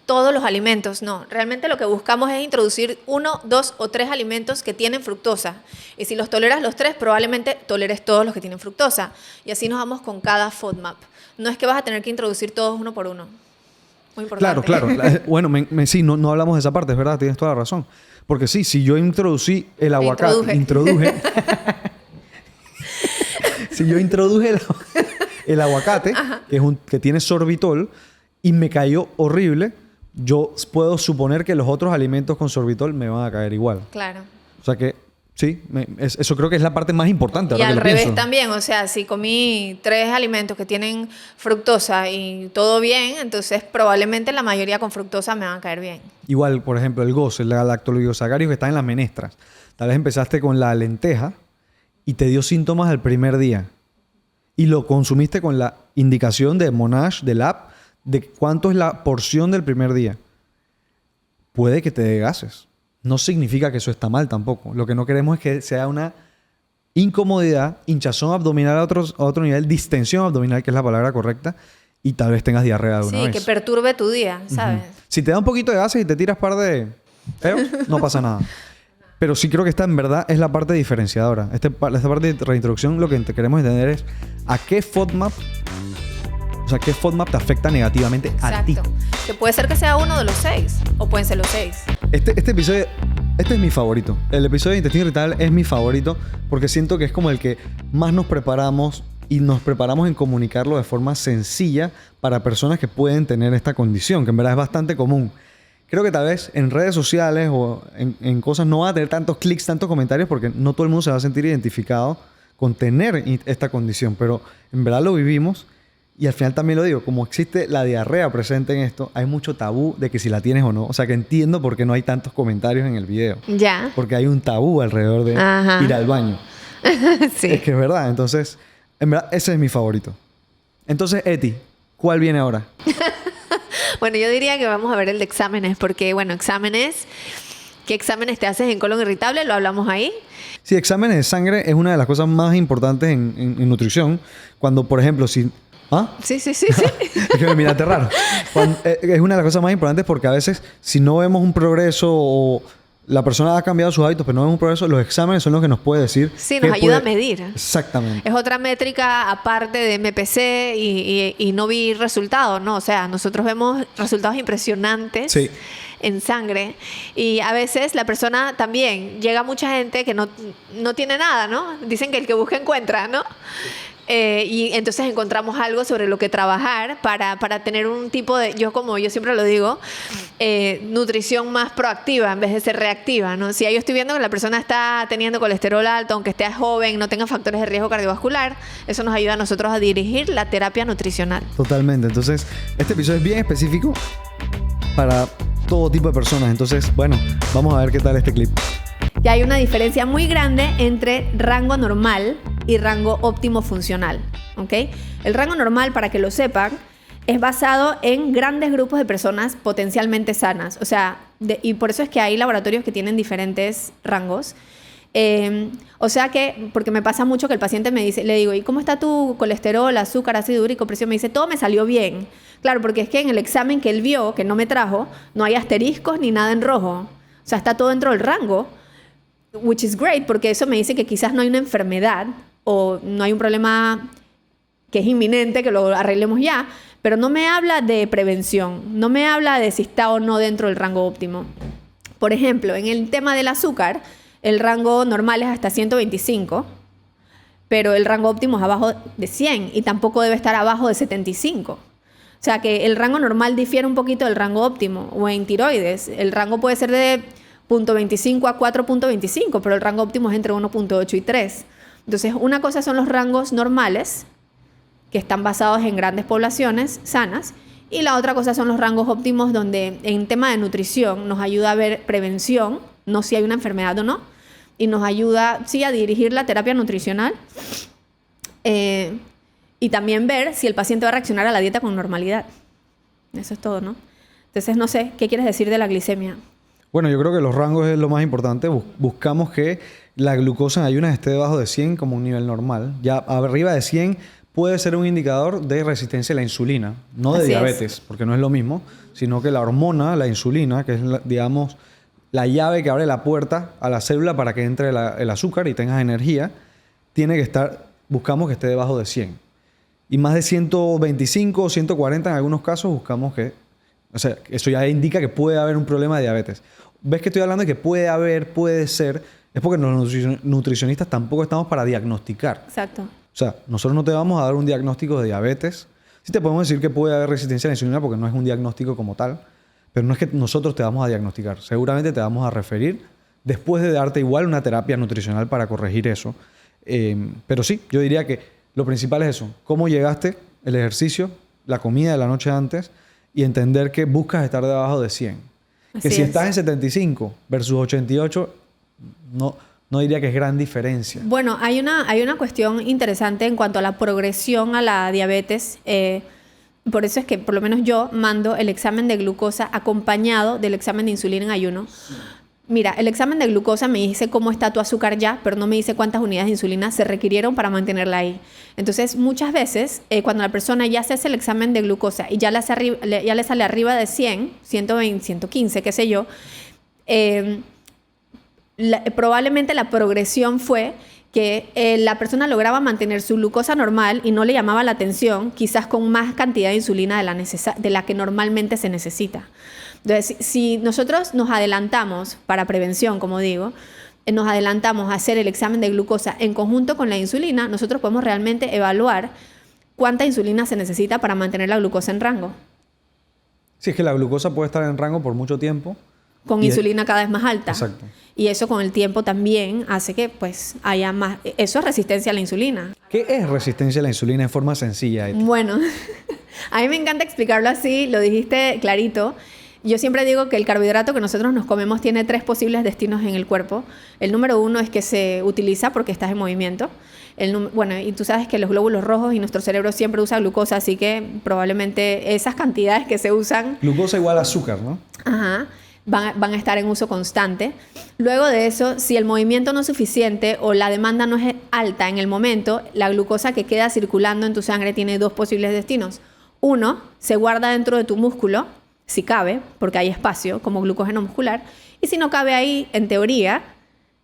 todos los alimentos? No, realmente lo que buscamos es introducir 1, 2 o 3 alimentos que tienen fructosa. Y si los toleras los 3, probablemente toleres todos los que tienen fructosa. Y así nos vamos con cada FODMAP. No es que vas a tener que introducir todos uno por uno. Muy importante. Claro. Bueno, sí, no hablamos de esa parte, es verdad, tienes toda la razón. Porque sí, si yo introducí el aguacate... Si yo introduje el aguacate, que tiene sorbitol, y me cayó horrible, yo puedo suponer que los otros alimentos con sorbitol me van a caer igual. Claro. O sea que Sí, eso creo que es la parte más importante. Y ahora al que lo revés pienso. también, o sea, si comí 3 alimentos que tienen fructosa y todo bien, entonces probablemente la mayoría con fructosa me van a caer bien. Igual, por ejemplo, el gozo, el lactoligosacario que está en las menestras. Tal vez empezaste con la lenteja y te dio síntomas el primer día. Y lo consumiste con la indicación de Monash, del app, de cuánto es la porción del primer día. Puede que te dé gases. No significa que eso está mal tampoco. Lo que no queremos es que sea una incomodidad, hinchazón abdominal a otro nivel, distensión abdominal, que es la palabra correcta, y tal vez tengas diarrea de una Sí, vez. que perturbe tu día, ¿sabes? Si te da un poquito de gases y te tiras par de peos, no pasa nada. Pero sí creo que esta en verdad es la parte diferenciadora. Esta parte de reintroducción, lo que queremos entender es a qué FODMAP, o sea, qué FODMAP te afecta negativamente a ti. Exacto. Que puede ser que sea uno de los 6, o pueden ser los 6. Este episodio, este es mi favorito. El episodio de intestino irritable es mi favorito porque siento que es como el que más nos preparamos y nos preparamos en comunicarlo de forma sencilla para personas que pueden tener esta condición, que en verdad es bastante común. Creo que tal vez en redes sociales o en cosas no va a tener tantos clics, tantos comentarios porque no todo el mundo se va a sentir identificado con tener esta condición, pero en verdad lo vivimos. Y al final también lo digo, como existe la diarrea presente en esto, hay mucho tabú de que si la tienes o no. O sea que entiendo por qué no hay tantos comentarios en el video. Ya. Porque hay un tabú alrededor de Ajá. ir al baño. Sí. Es que es verdad. Entonces, en verdad, ese es mi favorito. Entonces, Eti, ¿cuál viene ahora? Bueno, yo diría que vamos a ver el de exámenes, porque, bueno, exámenes, ¿qué exámenes te haces en colon irritable? Lo hablamos ahí. Sí, exámenes de sangre es una de las cosas más importantes en nutrición. Cuando, por ejemplo, si... ¿Ah? Sí. Es que me miraste raro. Es una de las cosas más importantes porque a veces si no vemos un progreso o la persona ha cambiado sus hábitos pero no vemos un progreso, los exámenes son los que nos puede decir. Sí, nos ayuda a medir. Exactamente. Es otra métrica aparte de MPC y no vi resultados, ¿no? O sea, nosotros vemos resultados impresionantes. Sí. En sangre y a veces la persona también, llega mucha gente que no tiene nada, ¿no? Dicen que el que busca encuentra, ¿no? Y entonces encontramos algo sobre lo que trabajar para tener un tipo de, yo siempre lo digo, nutrición más proactiva en vez de ser reactiva, ¿no? Si yo estoy viendo que la persona está teniendo colesterol alto, aunque esté joven, no tenga factores de riesgo cardiovascular, eso nos ayuda a nosotros a dirigir la terapia nutricional. Totalmente. Entonces, este episodio es bien específico para todo tipo de personas. Entonces, bueno, vamos a ver qué tal este clip. Y hay una diferencia muy grande entre rango normal y rango óptimo funcional, ¿ok? El rango normal, para que lo sepan, es basado en grandes grupos de personas potencialmente sanas. O sea, y por eso es que hay laboratorios que tienen diferentes rangos. O sea que, porque me pasa mucho que el paciente me dice, le digo, ¿y cómo está tu colesterol, azúcar, ácido úrico, presión? Me dice, todo me salió bien. Claro, porque es que en el examen que él vio, que no me trajo, no hay asteriscos ni nada en rojo. O sea, está todo dentro del rango, which is great, porque eso me dice que quizás no hay una enfermedad o no hay un problema que es inminente, que lo arreglemos ya, pero no me habla de prevención, no me habla de si está o no dentro del rango óptimo. Por ejemplo, en el tema del azúcar, el rango normal es hasta 125, pero el rango óptimo es abajo de 100 y tampoco debe estar abajo de 75. O sea que el rango normal difiere un poquito del rango óptimo. O en tiroides, el rango puede ser de 0.25 a 4.25, pero el rango óptimo es entre 1.8 y 3. Entonces, una cosa son los rangos normales, que están basados en grandes poblaciones sanas, y la otra cosa son los rangos óptimos, donde en tema de nutrición nos ayuda a ver prevención, no si hay una enfermedad o no, y nos ayuda, sí, a dirigir la terapia nutricional, y también ver si el paciente va a reaccionar a la dieta con normalidad. Eso es todo, ¿no? Entonces, no sé, ¿qué quieres decir de la glicemia? Bueno, yo creo que los rangos es lo más importante. Buscamos que la glucosa en ayunas esté debajo de 100 como un nivel normal. Ya arriba de 100 puede ser un indicador de resistencia a la insulina, no de diabetes, porque no es lo mismo, sino que la hormona, la insulina, que es, digamos, la llave que abre la puerta a la célula para que entre el azúcar y tengas energía, tiene que estar, buscamos que esté debajo de 100. Y más de 125 o 140 en algunos casos buscamos que, o sea, eso ya indica que puede haber un problema de diabetes. ¿Ves que estoy hablando de que puede ser? Es porque los nutricionistas tampoco estamos para diagnosticar. Exacto. O sea, nosotros no te vamos a dar un diagnóstico de diabetes. Sí te podemos decir que puede haber resistencia a la insulina porque no es un diagnóstico como tal, pero no es que nosotros te vamos a diagnosticar. Seguramente te vamos a referir después de darte igual una terapia nutricional para corregir eso. Pero sí, yo diría que lo principal es eso. Cómo llegaste, el ejercicio, la comida de la noche antes y entender que buscas estar debajo de 100. Que si estás en 75 versus 88, no diría que es gran diferencia. Bueno, hay una cuestión interesante en cuanto a la progresión a la diabetes. Por eso es que por lo menos yo mando el examen de glucosa acompañado del examen de insulina en ayuno. Mira, el examen de glucosa me dice cómo está tu azúcar ya, pero no me dice cuántas unidades de insulina se requirieron para mantenerla ahí. Entonces, muchas veces, cuando la persona ya se hace el examen de glucosa y ya le sale arriba de 100, 120, 115, qué sé yo, probablemente la progresión fue que la persona lograba mantener su glucosa normal y no le llamaba la atención, quizás con más cantidad de insulina de la que normalmente se necesita. Entonces, si nosotros nos adelantamos para prevención, como digo, nos adelantamos a hacer el examen de glucosa en conjunto con la insulina, nosotros podemos realmente evaluar cuánta insulina se necesita para mantener la glucosa en rango. Sí, es que la glucosa puede estar en rango por mucho tiempo. Con insulina cada vez más alta. Exacto. Y eso con el tiempo también hace que pues haya más... Eso es resistencia a la insulina. ¿Qué es resistencia a la insulina en forma sencilla? Bueno, a mí me encanta explicarlo así, lo dijiste clarito. Yo siempre digo que el carbohidrato que nosotros nos comemos tiene 3 posibles destinos en el cuerpo. El número 1 es que se utiliza porque estás en movimiento. Bueno, y tú sabes que los glóbulos rojos y nuestro cerebro siempre usa glucosa, así que probablemente esas cantidades que se usan... Glucosa igual a azúcar, ¿no? Ajá. Van a estar en uso constante. Luego de eso, si el movimiento no es suficiente o la demanda no es alta en el momento, la glucosa que queda circulando en tu sangre tiene 2 posibles destinos. 1, se guarda dentro de tu músculo, si cabe, porque hay espacio como glucógeno muscular, y si no cabe ahí, en teoría,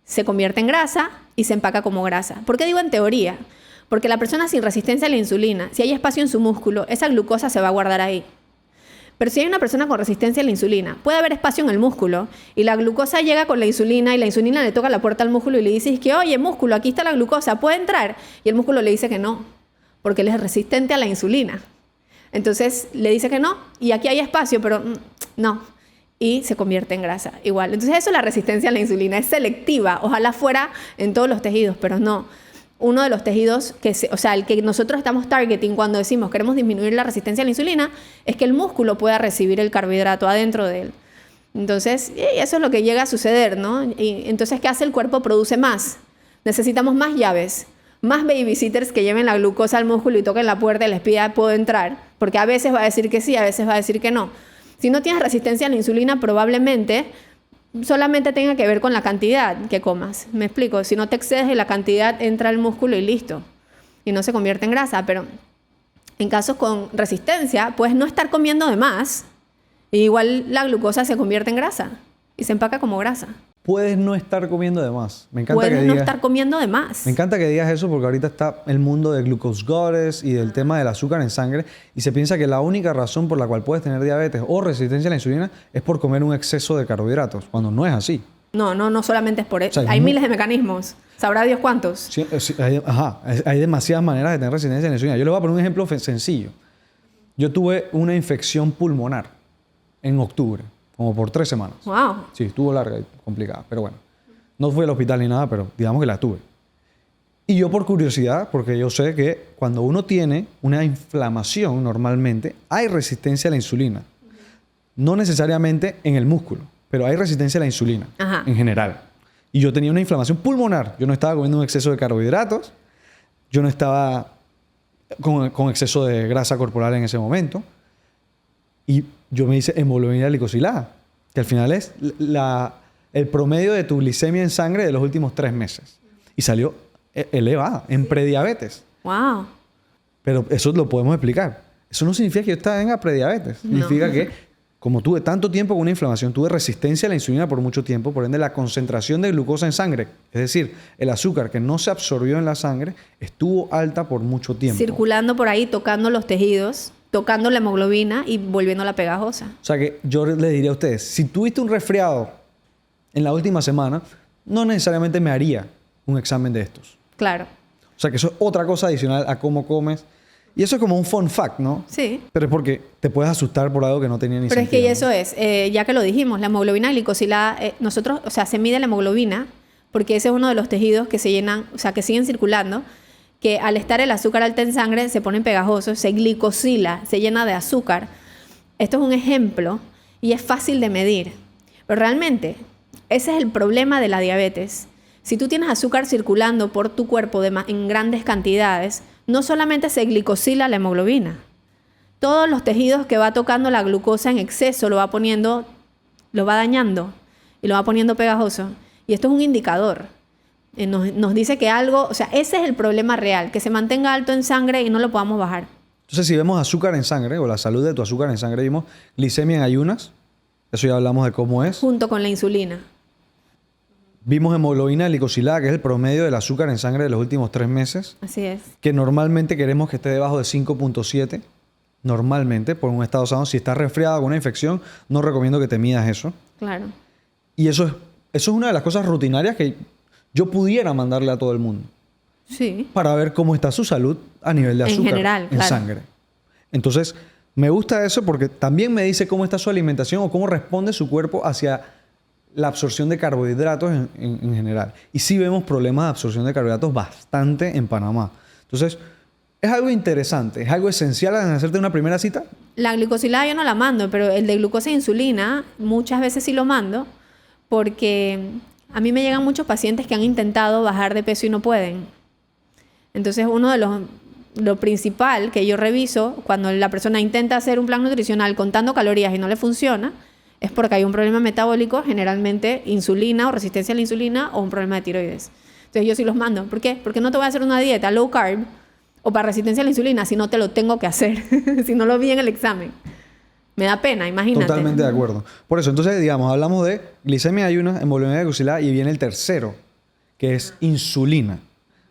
se convierte en grasa y se empaca como grasa. ¿Por qué digo en teoría? Porque la persona sin resistencia a la insulina, si hay espacio en su músculo, esa glucosa se va a guardar ahí. Pero si hay una persona con resistencia a la insulina, puede haber espacio en el músculo y la glucosa llega con la insulina y la insulina le toca la puerta al músculo y le dices que, oye, músculo, aquí está la glucosa, ¿puede entrar? Y el músculo le dice que no, porque él es resistente a la insulina. Entonces le dice que no y aquí hay espacio, pero no. Y se convierte en grasa igual. Entonces eso es la resistencia a la insulina, es selectiva. Ojalá fuera en todos los tejidos, pero no. Uno de los tejidos, el que nosotros estamos targeting cuando decimos queremos disminuir la resistencia a la insulina, es que el músculo pueda recibir el carbohidrato adentro de él. Entonces, eso es lo que llega a suceder, ¿no? Y entonces, ¿qué hace el cuerpo? Produce más. Necesitamos más llaves, más babysitters que lleven la glucosa al músculo y toquen la puerta y les pida, ¿puedo entrar? Porque a veces va a decir que sí, a veces va a decir que no. Si no tienes resistencia a la insulina, probablemente solamente tenga que ver con la cantidad que comas. Me explico, si no te excedes de la cantidad, entra al músculo y listo. Y no se convierte en grasa. Pero en casos con resistencia, puedes no estar comiendo de más. Y igual la glucosa se convierte en grasa y se empaca como grasa. Puedes no estar comiendo de más. Me encanta Puedes que no digas, estar comiendo de más. Me encanta que digas eso porque ahorita está el mundo de glucose goddess y del tema del azúcar en sangre y se piensa que la única razón por la cual puedes tener diabetes o resistencia a la insulina es por comer un exceso de carbohidratos, cuando no es así. No solamente es por eso. O sea, hay miles de mecanismos. ¿Sabrá Dios cuántos? Sí, hay demasiadas maneras de tener resistencia a la insulina. Yo les voy a poner un ejemplo sencillo. Yo tuve una infección pulmonar en octubre, como por 3 semanas. Wow. Sí, estuvo larga y complicada, pero bueno. No fui al hospital ni nada, pero digamos que la tuve. Y yo por curiosidad, porque yo sé que cuando uno tiene una inflamación normalmente, hay resistencia a la insulina. No necesariamente en el músculo, pero hay resistencia a la insulina en general. Y yo tenía una inflamación pulmonar. Yo no estaba comiendo un exceso de carbohidratos. Yo no estaba con exceso de grasa corporal en ese momento. Y yo me hice hemoglobina glicosilada, que al final es el promedio de tu glicemia en sangre de los últimos 3 meses. Y salió elevada, en prediabetes. Wow. Pero eso lo podemos explicar. Eso no significa que yo tenga prediabetes. Significa que, como tuve tanto tiempo con una inflamación, tuve resistencia a la insulina por mucho tiempo, por ende la concentración de glucosa en sangre, es decir, el azúcar que no se absorbió en la sangre, estuvo alta por mucho tiempo. Circulando por ahí, tocando los tejidos, tocando la hemoglobina y volviéndola pegajosa. O sea que yo le diría a ustedes, si tuviste un resfriado en la última semana, no necesariamente me haría un examen de estos. Claro. O sea que eso es otra cosa adicional a cómo comes Y eso es como un fun fact, ¿no? Sí. Pero es porque te puedes asustar por algo que no tenía ni Pero sentido. es que eso es, ya que lo dijimos, la hemoglobina glicosilada, nosotros, o sea, se mide la hemoglobina porque ese es uno de los tejidos que se llenan, o sea, que siguen circulando, que al estar el azúcar alta en sangre se ponen pegajosos, se glicosila, se llena de azúcar. Esto es un ejemplo y es fácil de medir. Pero realmente, ese es el problema de la diabetes. Si tú tienes azúcar circulando por tu cuerpo en grandes cantidades, no solamente se glicosila la hemoglobina. Todos los tejidos que va tocando la glucosa en exceso lo va poniendo, lo va dañando y lo va poniendo pegajoso. Y esto es un indicador. Nos dice que algo, o sea, ese es el problema real, que se mantenga alto en sangre y no lo podamos bajar. Entonces, si vemos azúcar en sangre o la salud de tu azúcar en sangre, vimos glicemia en ayunas. Eso ya hablamos de cómo es. Junto con la insulina. Vimos hemoglobina glicosilada, que es el promedio del azúcar en sangre de los últimos 3 meses. Así es. Que normalmente queremos que esté debajo de 5.7. Normalmente, por un estado sano. Si estás resfriado con una infección, no recomiendo que te midas eso. Claro. Y eso es una de las cosas rutinarias que yo pudiera mandarle a todo el mundo. Sí. Para ver cómo está su salud a nivel de azúcar En general, en claro. sangre. Entonces, me gusta eso porque también me dice cómo está su alimentación o cómo responde su cuerpo hacia la absorción de carbohidratos en general. Y sí vemos problemas de absorción de carbohidratos bastante en Panamá. Entonces, es algo interesante, es algo esencial en hacerte una primera cita. La glicosilada yo no la mando, pero el de glucosa e insulina muchas veces sí lo mando porque a mí me llegan muchos pacientes que han intentado bajar de peso y no pueden. Entonces, uno de lo principal que yo reviso cuando la persona intenta hacer un plan nutricional contando calorías y no le funciona es porque hay un problema metabólico, generalmente insulina o resistencia a la insulina o un problema de tiroides. Entonces yo sí los mando. ¿Por qué? Porque no te voy a hacer una dieta low carb o para resistencia a la insulina si no te lo tengo que hacer, si no lo vi en el examen. Me da pena, imagínate. Totalmente de acuerdo. Por eso, entonces, digamos, hablamos de glicemia ayunas, hemoglobina glicosilada y viene el tercero, que es insulina.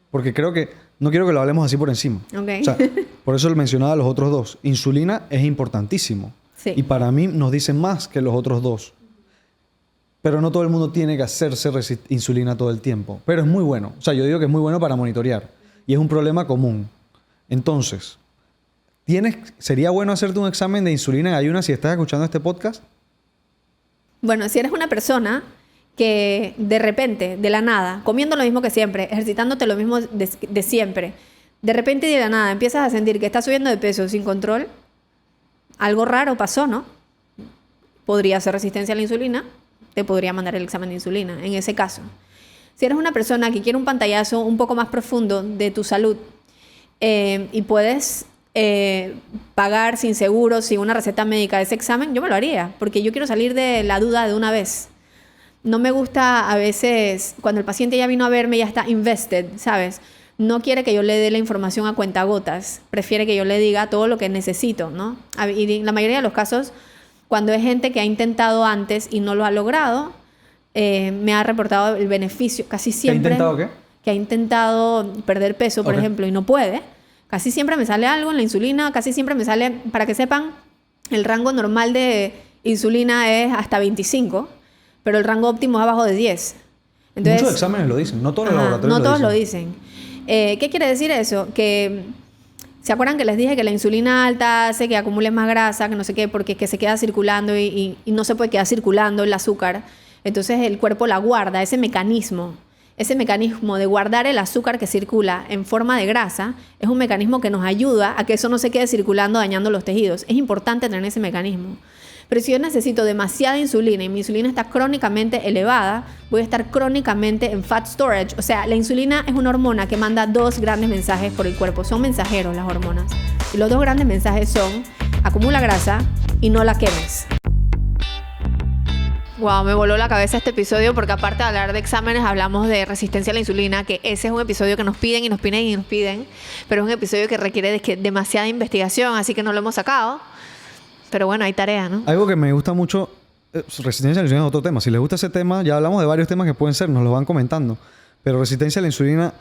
Porque creo que no quiero que lo hablemos así por encima. Okay. O sea, por eso lo mencionaba los otros dos. Insulina es importantísimo. Sí. Y para mí nos dicen más que los otros dos. Pero no todo el mundo tiene que hacerse insulina todo el tiempo. Pero es muy bueno. O sea, yo digo que es muy bueno para monitorear. Y es un problema común. Entonces, ¿sería bueno hacerte un examen de insulina en ayunas si estás escuchando este podcast? Bueno, si eres una persona que de repente, de la nada, comiendo lo mismo que siempre, ejercitándote lo mismo de siempre, de repente y de la nada empiezas a sentir que estás subiendo de peso sin control, algo raro pasó, ¿no? Podría ser resistencia a la insulina, te podría mandar el examen de insulina, en ese caso. Si eres una persona que quiere un pantallazo un poco más profundo de tu salud y puedes pagar sin seguro, sin una receta médica ese examen, yo me lo haría, porque yo quiero salir de la duda de una vez. No me gusta a veces, cuando el paciente ya vino a verme, ya está invested, ¿sabes? No quiere que yo le dé la información a cuentagotas. Prefiere que yo le diga todo lo que necesito, ¿no? Y en la mayoría de los casos, cuando es gente que ha intentado antes y no lo ha logrado, me ha reportado el beneficio. Casi siempre. ¿Que ha intentado qué? Que ha intentado perder peso, por Ok. ejemplo, y no puede. Casi siempre me sale algo en la insulina. Casi siempre me sale, para que sepan, el rango normal de insulina es hasta 25. Pero el rango óptimo es abajo de 10. Entonces, muchos exámenes lo dicen, no todos los ajá, laboratorios no todos lo lo dicen. dicen. ¿Qué quiere decir eso? Que, ¿se acuerdan que les dije que la insulina alta hace que acumules más grasa, que no sé qué, porque es que se queda circulando y no se puede quedar circulando el azúcar? Entonces el cuerpo la guarda, ese mecanismo de guardar el azúcar que circula en forma de grasa, es un mecanismo que nos ayuda a que eso no se quede circulando dañando los tejidos. Es importante tener ese mecanismo. Pero si yo necesito demasiada insulina y mi insulina está crónicamente elevada, voy a estar crónicamente en fat storage. O sea, la insulina es una hormona que manda dos grandes mensajes por el cuerpo. Son mensajeros las hormonas. Y los dos grandes mensajes son: acumula grasa y no la quemes. Wow, me voló la cabeza este episodio porque aparte de hablar de exámenes hablamos de resistencia a la insulina, que ese es un episodio que nos piden y nos piden y nos piden, pero es un episodio que requiere demasiada investigación, así que no lo hemos sacado. Pero bueno, hay tarea, ¿no? Algo que me gusta mucho, resistencia a la insulina es otro tema. Si les gusta ese tema, ya hablamos de varios temas que pueden ser, nos los van comentando. Pero resistencia a la insulina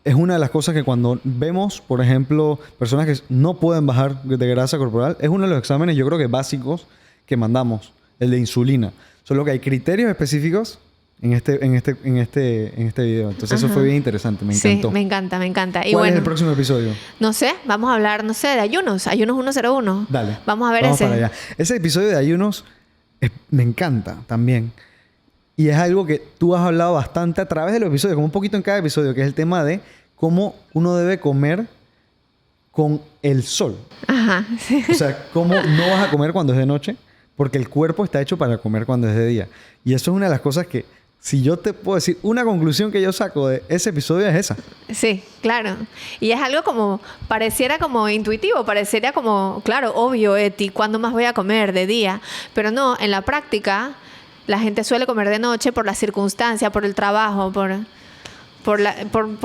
es una de las cosas que cuando vemos, por ejemplo, personas que no pueden bajar de grasa corporal, es uno de los exámenes, yo creo que básicos, que mandamos, el de insulina. Solo que hay criterios específicos en este video. Entonces eso fue bien interesante, me encantó. Sí, me encanta. Y ¿Cuál bueno, es el próximo episodio? no sé, vamos a hablar, no sé, de ayunos 101. Dale. Vamos a ver Vamos ese. para allá. Ese episodio de ayunos me encanta también. Y es algo que tú has hablado bastante a través de los episodios, como un poquito en cada episodio, que es el tema de cómo uno debe comer con el sol. Ajá. Sí. O sea, cómo no vas a comer cuando es de noche, porque el cuerpo está hecho para comer cuando es de día. Y eso es una de las cosas que, si yo te puedo decir, una conclusión que yo saco de ese episodio es esa. Sí, claro. Y es algo como, pareciera como intuitivo, pareciera como, claro, obvio, Eti, ¿cuándo más voy a comer? De día. Pero no, en la práctica, la gente suele comer de noche por la circunstancia, por el trabajo, por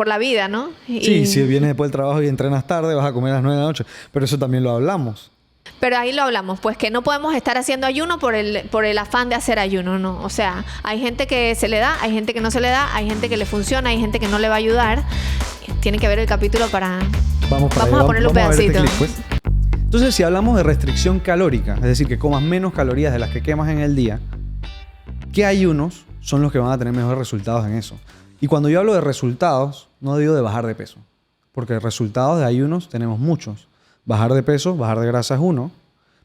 la vida, ¿no? Sí, si vienes después del trabajo y entrenas tarde, vas a comer a las 9 de la noche. Pero eso también lo hablamos. Pero ahí lo hablamos, pues que no podemos estar haciendo ayuno por el afán de hacer ayuno, ¿no? O sea, hay gente que se le da, hay gente que no se le da, hay gente que le funciona, hay gente que no le va a ayudar. Tiene que ver el capítulo para... Vamos a ponerle un vamos a ver pedacito. clip, pues. Entonces, si hablamos de restricción calórica, es decir, que comas menos calorías de las que quemas en el día, ¿qué ayunos son los que van a tener mejores resultados en eso? Y cuando yo hablo de resultados, no digo de bajar de peso, porque resultados de ayunos tenemos muchos. Bajar de peso, bajar de grasa es uno,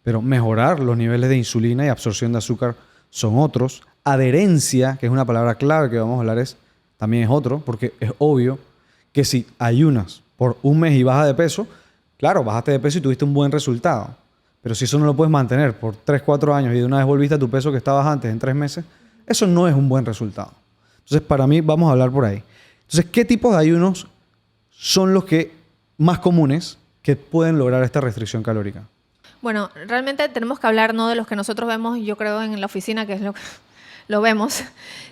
pero mejorar los niveles de insulina y absorción de azúcar son otros. Adherencia, que es una palabra clave que vamos a hablar, también es otro, porque es obvio que si ayunas por un mes y bajas de peso, claro, bajaste de peso y tuviste un buen resultado. Pero si eso no lo puedes mantener por 3, 4 años y de una vez volviste a tu peso que estabas antes en 3 meses, eso no es un buen resultado. Entonces, para mí, vamos a hablar por ahí. Entonces, ¿qué tipos de ayunos son los que más comunes que pueden lograr esta restricción calórica? Bueno, realmente tenemos que hablar no de los que nosotros vemos, yo creo, en la oficina, que es lo vemos,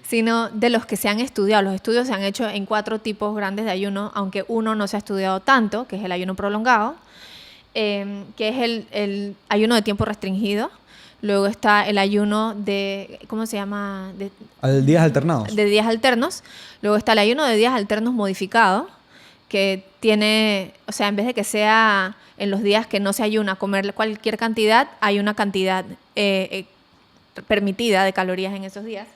sino de los que se han estudiado. Los estudios se han hecho en 4 tipos grandes de ayuno, aunque uno no se ha estudiado tanto, que es el ayuno prolongado, que es el ayuno de tiempo restringido. Luego está el ayuno de, ¿cómo se llama? ¿De días alternados? De días alternos. Luego está el ayuno de días alternos modificado, que tiene, o sea, en vez de que sea en los días que no se ayuna comer cualquier cantidad, hay una cantidad permitida de calorías en esos días.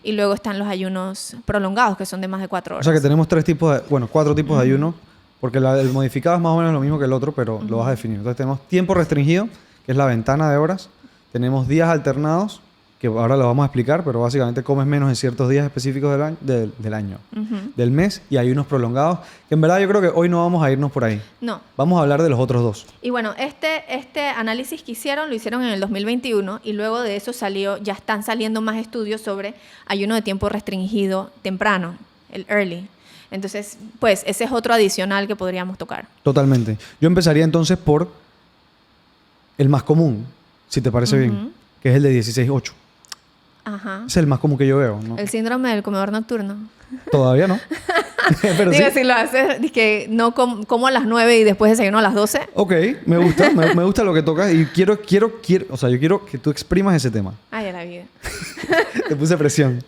Y luego están los ayunos prolongados, que son de más de 4 horas. O sea que tenemos 4 tipos de ayuno, porque el modificado es más o menos lo mismo que el otro, pero lo vas a definir. Entonces tenemos tiempo restringido, que es la ventana de horas. Tenemos días alternados, que ahora lo vamos a explicar, pero básicamente comes menos en ciertos días específicos del año, del mes, y hay unos prolongados, que en verdad yo creo que hoy no vamos a irnos por ahí. No. Vamos a hablar de los otros 2. Y bueno, este análisis que hicieron, lo hicieron en el 2021, y luego de eso ya están saliendo más estudios sobre ayuno de tiempo restringido temprano, el early. Entonces, pues ese es otro adicional que podríamos tocar. Totalmente. Yo empezaría entonces por el más común, si te parece bien, que es el de 16-8. Ajá. Es el más común que yo veo, ¿no? El síndrome del comedor nocturno. Todavía no. Pero digo, sí. si lo haces, que no como a las 9 y después desayuno a las 12. Ok, me gusta. me gusta lo que tocas y quiero, o sea, yo quiero que tú exprimas ese tema. Ay, a la vida. Te puse presión.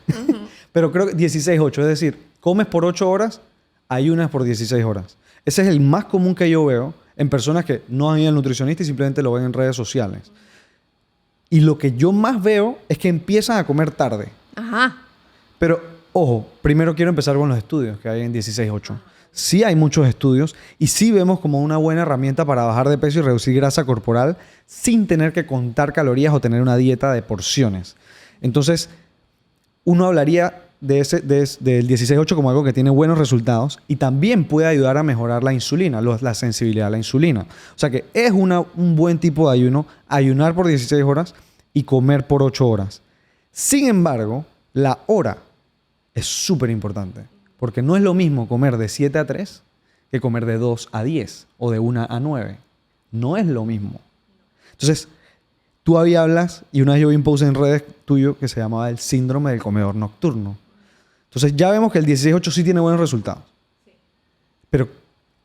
Pero creo que 16-8, es decir, comes por 8 horas, ayunas por 16 horas. Ese es el más común que yo veo en personas que no han ido al nutricionista y simplemente lo ven en redes sociales. Y lo que yo más veo es que empiezan a comer tarde. Ajá. Pero, ojo, primero quiero empezar con los estudios que hay en 16-8. Sí hay muchos estudios y sí vemos como una buena herramienta para bajar de peso y reducir grasa corporal sin tener que contar calorías o tener una dieta de porciones. Entonces, uno hablaría del 16-8 como algo que tiene buenos resultados y también puede ayudar a mejorar la insulina, la sensibilidad a la insulina. O sea que es un buen tipo de ayuno, ayunar por 16 horas y comer por 8 horas. Sin embargo, la hora es súper importante, porque no es lo mismo comer de 7 a 3 que comer de 2 a 10 o de 1 a 9. No es lo mismo. Entonces, tú hablas, y una vez yo vi un post en redes tuyo que se llamaba el síndrome del comedor nocturno. Entonces ya vemos que el 16-8 sí tiene buenos resultados. Sí. Pero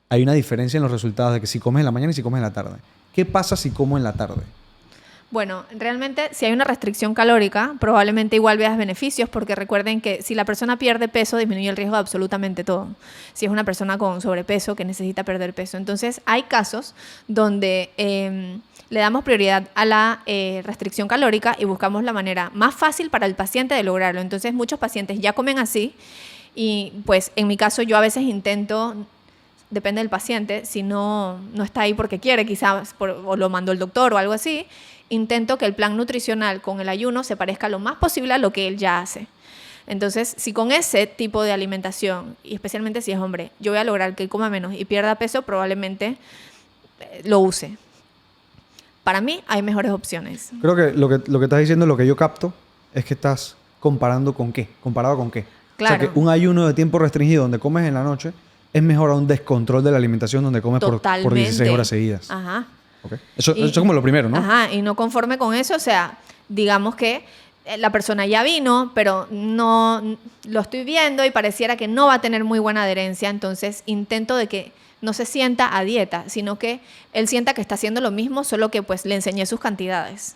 hay una diferencia en los resultados de que si comes en la mañana y si comes en la tarde. ¿Qué pasa si como en la tarde? Bueno, realmente si hay una restricción calórica, probablemente igual veas beneficios, porque recuerden que si la persona pierde peso, disminuye el riesgo de absolutamente todo. Si es una persona con sobrepeso que necesita perder peso. Entonces, hay casos donde le damos prioridad a la restricción calórica y buscamos la manera más fácil para el paciente de lograrlo. Entonces, muchos pacientes ya comen así y pues en mi caso yo a veces intento... Depende del paciente, si no está ahí porque quiere, quizás o lo mandó el doctor o algo así, intento que el plan nutricional con el ayuno se parezca lo más posible a lo que él ya hace. Entonces, si con ese tipo de alimentación, y especialmente si es hombre, yo voy a lograr que él coma menos y pierda peso, probablemente lo use. Para mí hay mejores opciones. Creo que lo que estás diciendo, lo que yo capto, es que estás comparando con qué. ¿Comparado con qué? Claro. O sea, que un ayuno de tiempo restringido donde comes en la noche es mejor a un descontrol de la alimentación donde comes por 16 horas seguidas. Ajá. Okay. Eso es como lo primero, ¿no? Ajá, y no conforme con eso, o sea, digamos que la persona ya vino, pero no lo estoy viendo y pareciera que no va a tener muy buena adherencia, entonces intento de que no se sienta a dieta, sino que él sienta que está haciendo lo mismo, solo que pues le enseñé sus cantidades.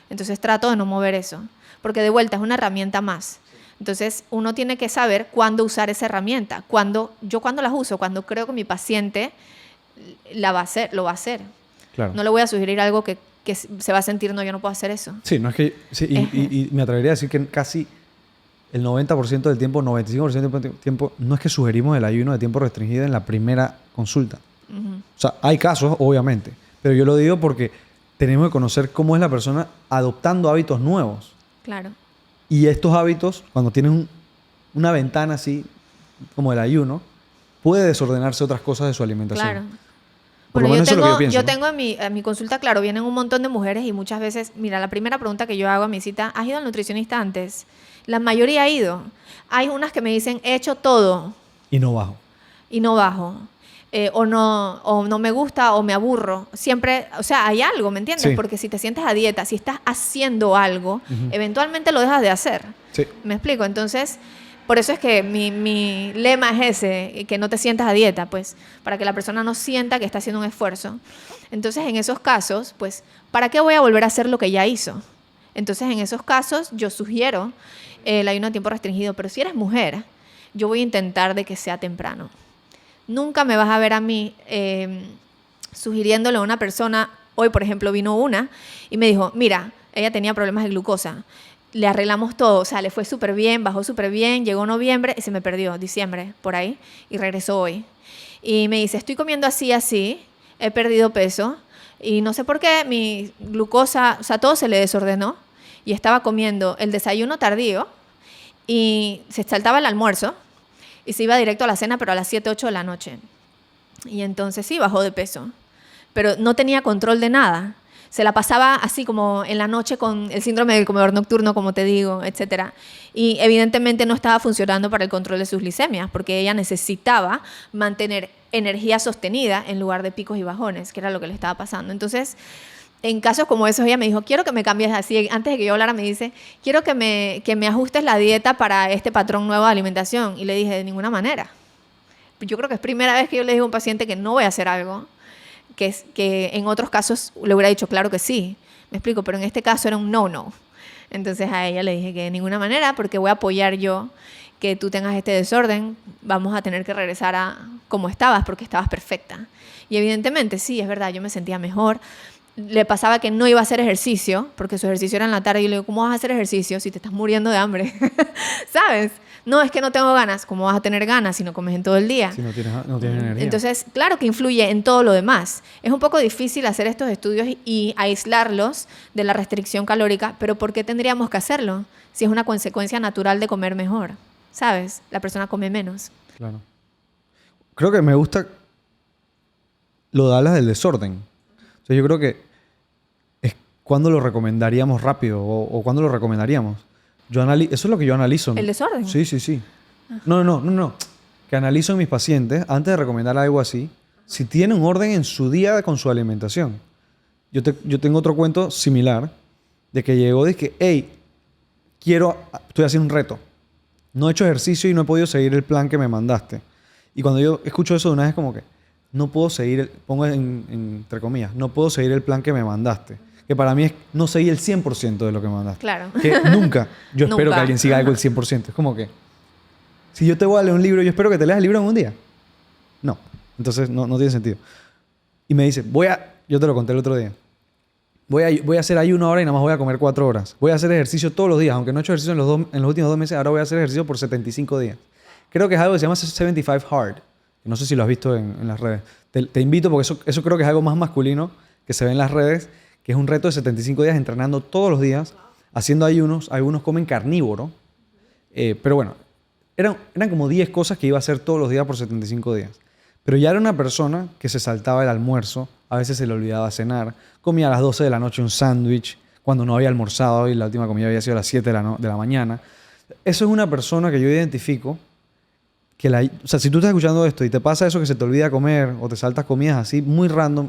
Entonces trato de no mover eso, porque de vuelta es una herramienta más. Entonces, uno tiene que saber cuándo usar esa herramienta. Cuando las uso, cuando creo que mi paciente lo va a hacer. Claro. No le voy a sugerir algo que se va a sentir, no, yo no puedo hacer eso. Sí, no es que... Sí, y me atrevería a decir que casi el 90% del tiempo, 95% del tiempo, no es que sugerimos el ayuno de tiempo restringido en la primera consulta. Uh-huh. O sea, hay casos, obviamente, pero yo lo digo porque tenemos que conocer cómo es la persona adoptando hábitos nuevos. Claro. Y estos hábitos, cuando tienen una ventana así, como el ayuno, puede desordenarse otras cosas de su alimentación. Claro. Por lo menos eso es lo que yo pienso. Yo tengo en mi consulta, claro, vienen un montón de mujeres y muchas veces, mira, la primera pregunta que yo hago a mi cita, ¿has ido al nutricionista antes? La mayoría ha ido. Hay unas que me dicen, he hecho todo. Y no bajo. Y no bajo. O no me gusta o me aburro. Siempre, o sea, hay algo, ¿me entiendes? Sí. Porque si te sientes a dieta, si estás haciendo algo, eventualmente lo dejas de hacer. Sí. ¿Me explico? Entonces, por eso es que mi lema es ese, que no te sientas a dieta, pues, para que la persona no sienta que está haciendo un esfuerzo. Entonces, en esos casos, pues, ¿para qué voy a volver a hacer lo que ya hizo? Entonces, en esos casos, yo sugiero el ayuno de tiempo restringido, pero si eres mujer, yo voy a intentar de que sea temprano. Nunca me vas a ver a mí sugiriéndole a una persona. Hoy, por ejemplo, vino una y me dijo, mira, ella tenía problemas de glucosa. Le arreglamos todo, o sea, le fue súper bien, bajó súper bien, llegó noviembre y se me perdió, diciembre, por ahí, y regresó hoy. Y me dice, estoy comiendo así, he perdido peso y no sé por qué, mi glucosa, o sea, todo se le desordenó y estaba comiendo el desayuno tardío y se saltaba el almuerzo. Y se iba directo a la cena, pero a las 7, 8 de la noche. Y entonces sí, bajó de peso. Pero no tenía control de nada. Se la pasaba así como en la noche con el síndrome del comedor nocturno, como te digo, etc. Y evidentemente no estaba funcionando para el control de sus glicemias, porque ella necesitaba mantener energía sostenida en lugar de picos y bajones, que era lo que le estaba pasando. Entonces, en casos como esos, ella me dijo, quiero que me cambies así. Antes de que yo hablara, me dice, quiero que me ajustes la dieta para este patrón nuevo de alimentación. Y le dije, de ninguna manera. Yo creo que es primera vez que yo le digo a un paciente que no voy a hacer algo, que en otros casos le hubiera dicho, claro que sí. Me explico, pero en este caso era un no. Entonces a ella le dije que de ninguna manera, porque voy a apoyar yo que tú tengas este desorden, vamos a tener que regresar a como estabas, porque estabas perfecta. Y evidentemente, sí, es verdad, yo me sentía mejor. Le pasaba que no iba a hacer ejercicio, porque su ejercicio era en la tarde, y yo le digo, ¿cómo vas a hacer ejercicio si te estás muriendo de hambre? ¿Sabes? No, es que no tengo ganas. ¿Cómo vas a tener ganas si no comes en todo el día? Si no tienes energía. Entonces, claro que influye en todo lo demás. Es un poco difícil hacer estos estudios y aislarlos de la restricción calórica, pero ¿por qué tendríamos que hacerlo? Si es una consecuencia natural de comer mejor, ¿sabes? La persona come menos. Claro. Creo que me gusta lo de hablas del desorden. O sea, yo creo que es cuando lo recomendaríamos rápido o cuando lo recomendaríamos. Eso es lo que yo analizo. ¿El desorden? Sí. No. Que analizo en mis pacientes, antes de recomendar algo así, si tiene un orden en su día con su alimentación. Yo tengo otro cuento similar de que llegó de que, hey, estoy haciendo un reto. No he hecho ejercicio y no he podido seguir el plan que me mandaste. Y cuando yo escucho eso de una vez como que, no puedo seguir, pongo entre comillas, no puedo seguir el plan que me mandaste. que para mí es no seguir el 100% de lo que me mandaste. Claro. Que nunca. Yo espero Nunca. que alguien siga algo el 100%. Es como que, si yo te voy a leer un libro, yo espero que te leas el libro en un día. No. Entonces no tiene sentido. Y me dice, yo te lo conté el otro día. Voy a hacer ayuno ahora y nada más voy a comer 4 horas. Voy a hacer ejercicio todos los días. Aunque no he hecho ejercicio en los últimos 2 meses, ahora voy a hacer ejercicio por 75 días. Creo que es algo que se llama 75 Hard. No sé si lo has visto en las redes. Te invito porque eso creo que es algo más masculino que se ve en las redes, que es un reto de 75 días entrenando todos los días, haciendo ayunos. Algunos comen carnívoro. Pero bueno, eran como 10 cosas que iba a hacer todos los días por 75 días. Pero ya era una persona que se saltaba el almuerzo, a veces se le olvidaba cenar, comía a las 12 de la noche un sándwich, cuando no había almorzado y la última comida había sido a las 7 de la mañana. Eso es una persona que yo identifico que o sea, si tú estás escuchando esto y te pasa eso que se te olvida comer o te saltas comidas así muy random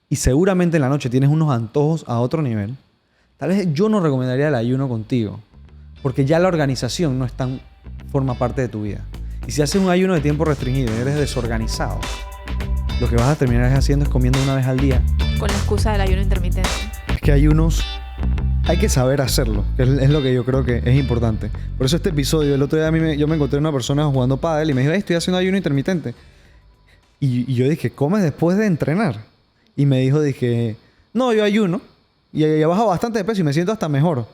y seguramente en la noche tienes unos antojos a otro nivel, tal vez yo no recomendaría el ayuno contigo, porque ya la organización forma parte de tu vida. Y si haces un ayuno de tiempo restringido y eres desorganizado, lo que vas a terminar haciendo es comiendo una vez al día. Con la excusa del ayuno intermitente. Es que ayunos hay que saber hacerlo, que es lo que yo creo que es importante. Por eso este episodio, el otro día yo me encontré una persona jugando pádel y me dijo, estoy haciendo ayuno intermitente. Y yo dije, ¿comes después de entrenar? Y me dijo, no, yo ayuno y he bajado bastante de peso y me siento hasta mejor.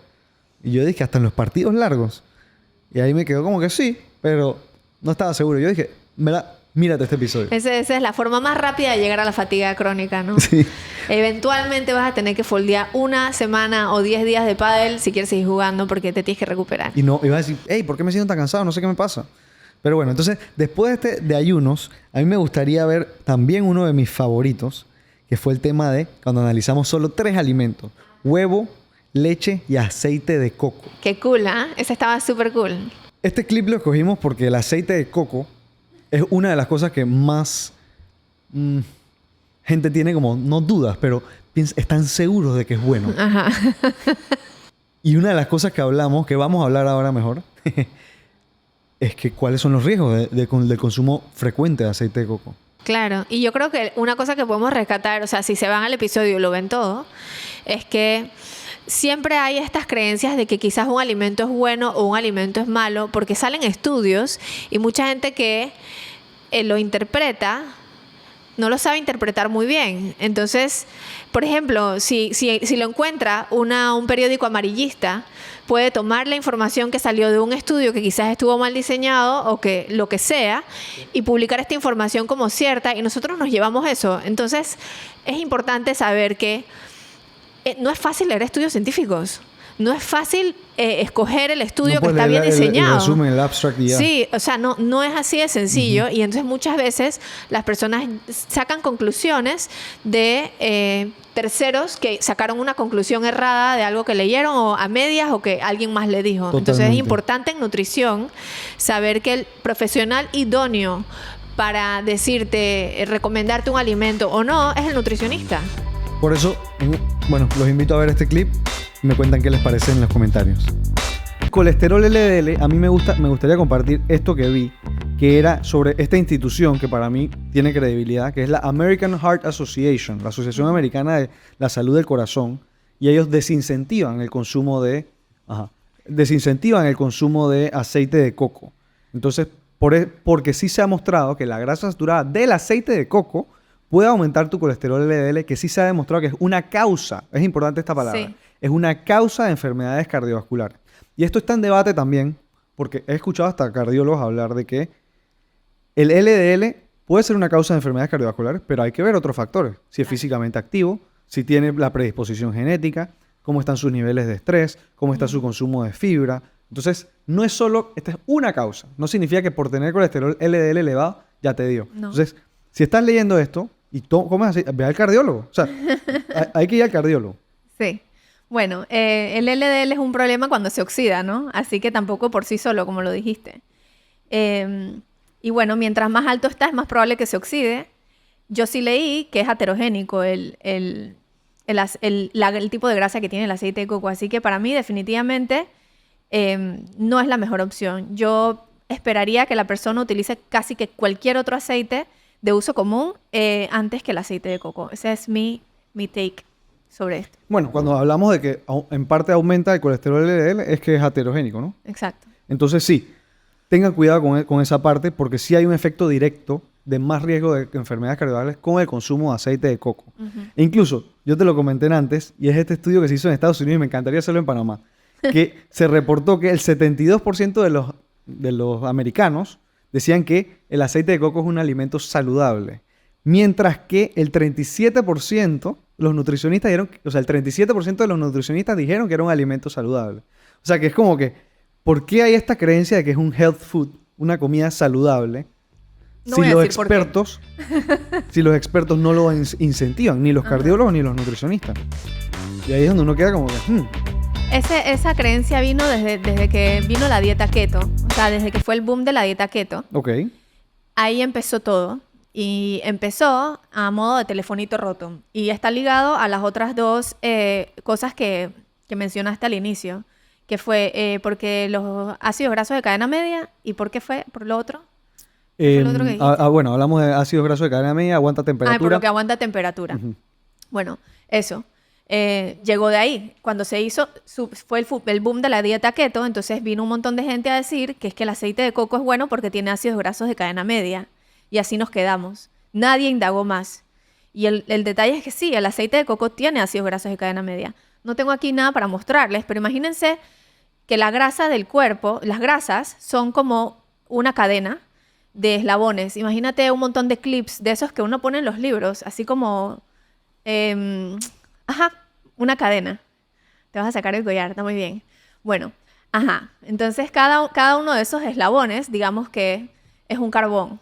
Y yo dije, hasta en los partidos largos. Y ahí me quedó como que sí, pero no estaba seguro. Yo dije, mírate este episodio. Esa es la forma más rápida de llegar a la fatiga crónica, ¿no? Sí. Eventualmente vas a tener que foldear 1 semana o 10 días de pádel si quieres seguir jugando porque te tienes que recuperar. Y vas a decir, hey, ¿por qué me siento tan cansado? No sé qué me pasa. Pero bueno, entonces, después de ayunos, a mí me gustaría ver también uno de mis favoritos, que fue el tema de cuando analizamos solo 3 alimentos: huevo, leche y aceite de coco. Qué cool, ¿ah? Ese estaba súper cool. Este clip lo escogimos porque el aceite de coco es una de las cosas que más gente tiene como, no dudas, pero están seguros de que es bueno. Ajá. Y una de las cosas que hablamos, que vamos a hablar ahora mejor, es que cuáles son los riesgos del consumo frecuente de aceite de coco. Claro, y yo creo que una cosa que podemos rescatar, o sea, si se van al episodio y lo ven todo, es que siempre hay estas creencias de que quizás un alimento es bueno o un alimento es malo, porque salen estudios y mucha gente que lo interpreta no lo sabe interpretar muy bien. Entonces, por ejemplo, si lo encuentra un periódico amarillista, puede tomar la información que salió de un estudio que quizás estuvo mal diseñado o que lo que sea y publicar esta información como cierta y nosotros nos llevamos eso. Entonces, es importante saber que no es fácil leer estudios científicos. No es fácil escoger el estudio que está bien diseñado. El resumen, el abstract y ya. Sí, o sea, no es así de sencillo. Y entonces muchas veces las personas sacan conclusiones de terceros que sacaron una conclusión errada de algo que leyeron o a medias o que alguien más le dijo. Totalmente. Entonces es importante en nutrición saber que el profesional idóneo para decirte, recomendarte un alimento o no, es el nutricionista. Por eso, bueno, los invito a ver este clip y me cuentan qué les parece en los comentarios. Colesterol LDL, a mí me gustaría compartir esto que vi, que era sobre esta institución que para mí tiene credibilidad, que es la American Heart Association, la Asociación Americana de la Salud del Corazón, y ellos desincentivan el consumo de aceite de coco. Entonces, porque sí se ha mostrado que la grasa saturada del aceite de coco puede aumentar tu colesterol LDL, que sí se ha demostrado que es una causa, es importante esta palabra, Sí. es una causa de enfermedades cardiovasculares. Y esto está en debate también, porque he escuchado hasta cardiólogos hablar de que el LDL puede ser una causa de enfermedades cardiovasculares, pero hay que ver otros factores. Si es físicamente activo, si tiene la predisposición genética, cómo están sus niveles de estrés, cómo está su consumo de fibra. Entonces, no es solo, esta es una causa. No significa que por tener colesterol LDL elevado ya te dio. No. Entonces, si estás leyendo esto y comes así, ve al cardiólogo. O sea, hay que ir al cardiólogo. Sí. Bueno, el LDL es un problema cuando se oxida, ¿no? Así que tampoco por sí solo, como lo dijiste. Y bueno, mientras más alto está, es más probable que se oxide. Yo sí leí que es aterogénico el tipo de grasa que tiene el aceite de coco. Así que para mí, definitivamente, no es la mejor opción. Yo esperaría que la persona utilice casi que cualquier otro aceite de uso común antes que el aceite de coco. Ese es mi take sobre esto. Bueno, cuando hablamos de que en parte aumenta el colesterol LDL, es que es aterogénico, ¿no? Exacto. Entonces sí, tengan cuidado con esa parte porque sí hay un efecto directo de más riesgo de enfermedades cardiovasculares con el consumo de aceite de coco. E incluso, yo te lo comenté antes, y es este estudio que se hizo en Estados Unidos y me encantaría hacerlo en Panamá, que se reportó que el 72% de los americanos decían que el aceite de coco es un alimento saludable, mientras que el 37% los nutricionistas dijeron, o sea, el 37% de los nutricionistas dijeron que era un alimento saludable. O sea, que es como que, ¿por qué hay esta creencia de que es un health food, una comida saludable? No voy a decir por qué. Si los expertos no lo incentivan, ni los cardiólogos ni los nutricionistas. Y ahí es donde uno queda como que, Esa creencia vino desde que vino la dieta keto. O sea, desde que fue el boom de la dieta keto. Ok. Ahí empezó todo. Y empezó a modo de telefonito roto. Y está ligado a las otras dos cosas que mencionaste al inicio. Que fue porque los ácidos grasos de cadena media. ¿Y por qué fue? ¿Por lo otro? ¿Qué fue lo otro que dijiste? Bueno, hablamos de ácidos grasos de cadena media, aguanta temperatura. Por lo que aguanta temperatura. Bueno, eso. Llegó de ahí. Cuando se hizo, fue el boom de la dieta keto, entonces vino un montón de gente a decir que es que el aceite de coco es bueno porque tiene ácidos grasos de cadena media. Y así nos quedamos. Nadie indagó más. Y el detalle es que sí, el aceite de coco tiene ácidos grasos de cadena media. No tengo aquí nada para mostrarles, pero imagínense que la grasa del cuerpo, las grasas son como una cadena de eslabones. Imagínate un montón de clips de esos que uno pone en los libros, así como... una cadena. Te vas a sacar el collar, está muy bien. Bueno, entonces cada uno de esos eslabones, digamos que es un carbón.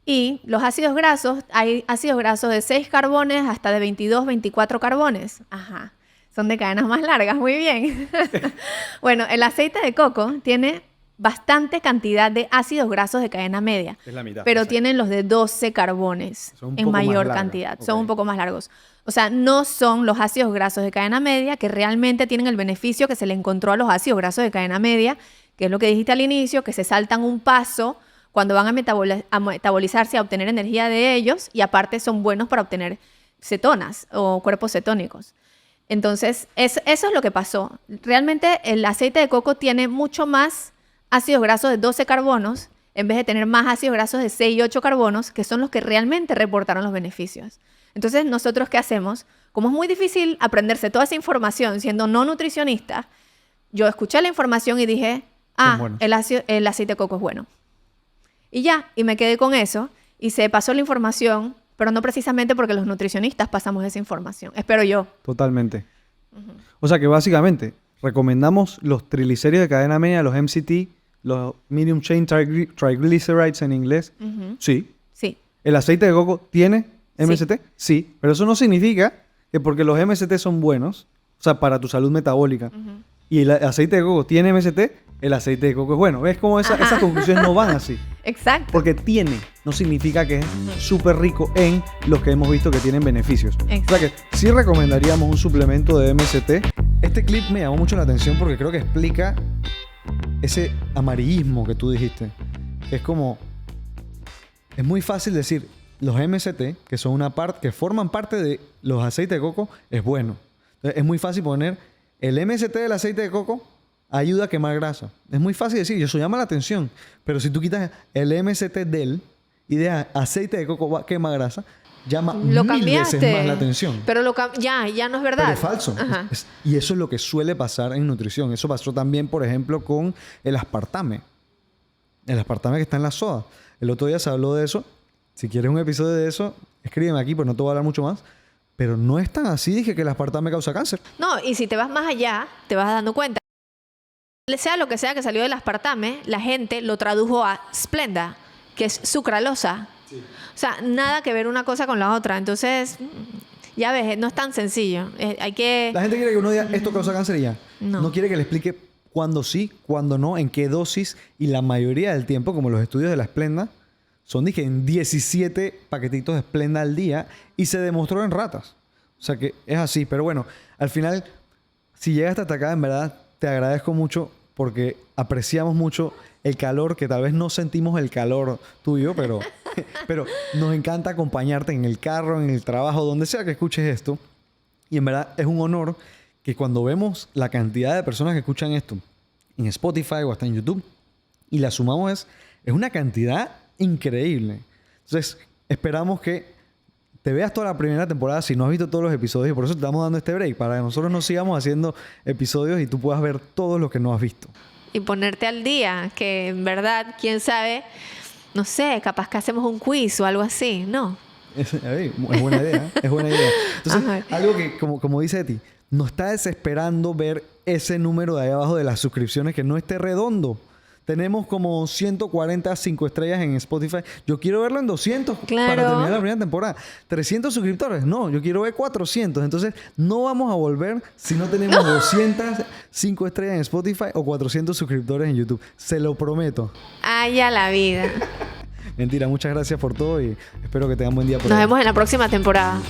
Y los ácidos grasos, hay ácidos grasos de 6 carbones hasta de 22, 24 carbones. Son de cadenas más largas, muy bien. Bueno, el aceite de coco tiene bastante cantidad de ácidos grasos de cadena media. Es la mitad. Pero tienen los de 12 carbones en mayor cantidad. Okay. Son un poco más largos. O sea, no son los ácidos grasos de cadena media que realmente tienen el beneficio que se le encontró a los ácidos grasos de cadena media, que es lo que dijiste al inicio, que se saltan un paso cuando van a metabolizarse, a obtener energía de ellos, y aparte son buenos para obtener cetonas o cuerpos cetónicos. Entonces, eso es lo que pasó. Realmente el aceite de coco tiene mucho más ácidos grasos de 12 carbonos en vez de tener más ácidos grasos de 6 y 8 carbonos, que son los que realmente reportaron los beneficios. Entonces, ¿nosotros qué hacemos? Como es muy difícil aprenderse toda esa información siendo no nutricionista, yo escuché la información y dije, el aceite de coco es bueno. Y ya, y me quedé con eso, y se pasó la información, pero no precisamente porque los nutricionistas pasamos esa información. Espero yo. Totalmente. O sea que básicamente recomendamos los triglicéridos de cadena media, los MCT, los Medium Chain Triglycerides en inglés. Sí. ¿El aceite de coco tiene MCT? Sí. Pero eso no significa que porque los MCT son buenos, o sea, para tu salud metabólica, y el aceite de coco tiene MCT, el aceite de coco es bueno. ¿Ves cómo esas conclusiones no van así? Exacto. Porque tiene, no significa que es súper rico en los que hemos visto que tienen beneficios. Exacto. O sea que sí recomendaríamos un suplemento de MCT. Este clip me llamó mucho la atención porque creo que explica ese amarillismo que tú dijiste. Es como... Es muy fácil decir, los MCT, que son una parte, que forman parte de los aceites de coco, es bueno. Entonces, es muy fácil poner el MCT del aceite de coco ayuda a quemar grasa. Es muy fácil decir, y eso llama la atención. Pero si tú quitas el MCT del y de aceite de coco quema grasa, llama mil veces más la atención. Pero ya no es verdad. Pero es falso. Y eso es lo que suele pasar en nutrición. Eso pasó también, por ejemplo, con el aspartame. El aspartame que está en la soda. El otro día se habló de eso. Si quieres un episodio de eso, escríbeme aquí, pues no te voy a hablar mucho más. Pero no es tan así, dije que el aspartame causa cáncer. No, y si te vas más allá, te vas dando cuenta. Sea lo que sea que salió del aspartame, la gente lo tradujo a Splenda, que es sucralosa. Sí. O sea, nada que ver una cosa con la otra. Entonces, ya ves, no es tan sencillo. Hay que... La gente quiere que uno diga, esto causa cáncer y ya. No quiere que le explique cuándo sí, cuándo no, en qué dosis. Y la mayoría del tiempo, como los estudios de la Splenda, son, dije, en 17 paquetitos de Splenda al día y se demostró en ratas. O sea que es así. Pero bueno, al final, si llegaste hasta acá, en verdad, te agradezco mucho porque apreciamos mucho el calor, que tal vez no sentimos el calor tuyo, pero nos encanta acompañarte en el carro, en el trabajo, donde sea que escuches esto. Y en verdad es un honor que cuando vemos la cantidad de personas que escuchan esto en Spotify o hasta en YouTube y la sumamos es una cantidad increíble. Entonces, esperamos que te veas toda la primera temporada si no has visto todos los episodios y por eso te estamos dando este break, para que nosotros no sigamos haciendo episodios y tú puedas ver todos los que no has visto. Y ponerte al día, que en verdad, quién sabe, no sé, capaz que hacemos un quiz o algo así, ¿no? Es buena idea, es buena idea. Entonces, Ajá. algo que, como dice Eti, nos está desesperando ver ese número de ahí abajo de las suscripciones que no esté redondo. Tenemos como 145 estrellas en Spotify. Yo quiero verlo en 200 Claro. para terminar la primera temporada. 300 suscriptores. No, yo quiero ver 400. Entonces, no vamos a volver si no tenemos 205 estrellas en Spotify o 400 suscriptores en YouTube. Se lo prometo. Ay, a la vida. Mentira, muchas gracias por todo y espero que tengan buen día por Nos ahí. vemos en la próxima temporada.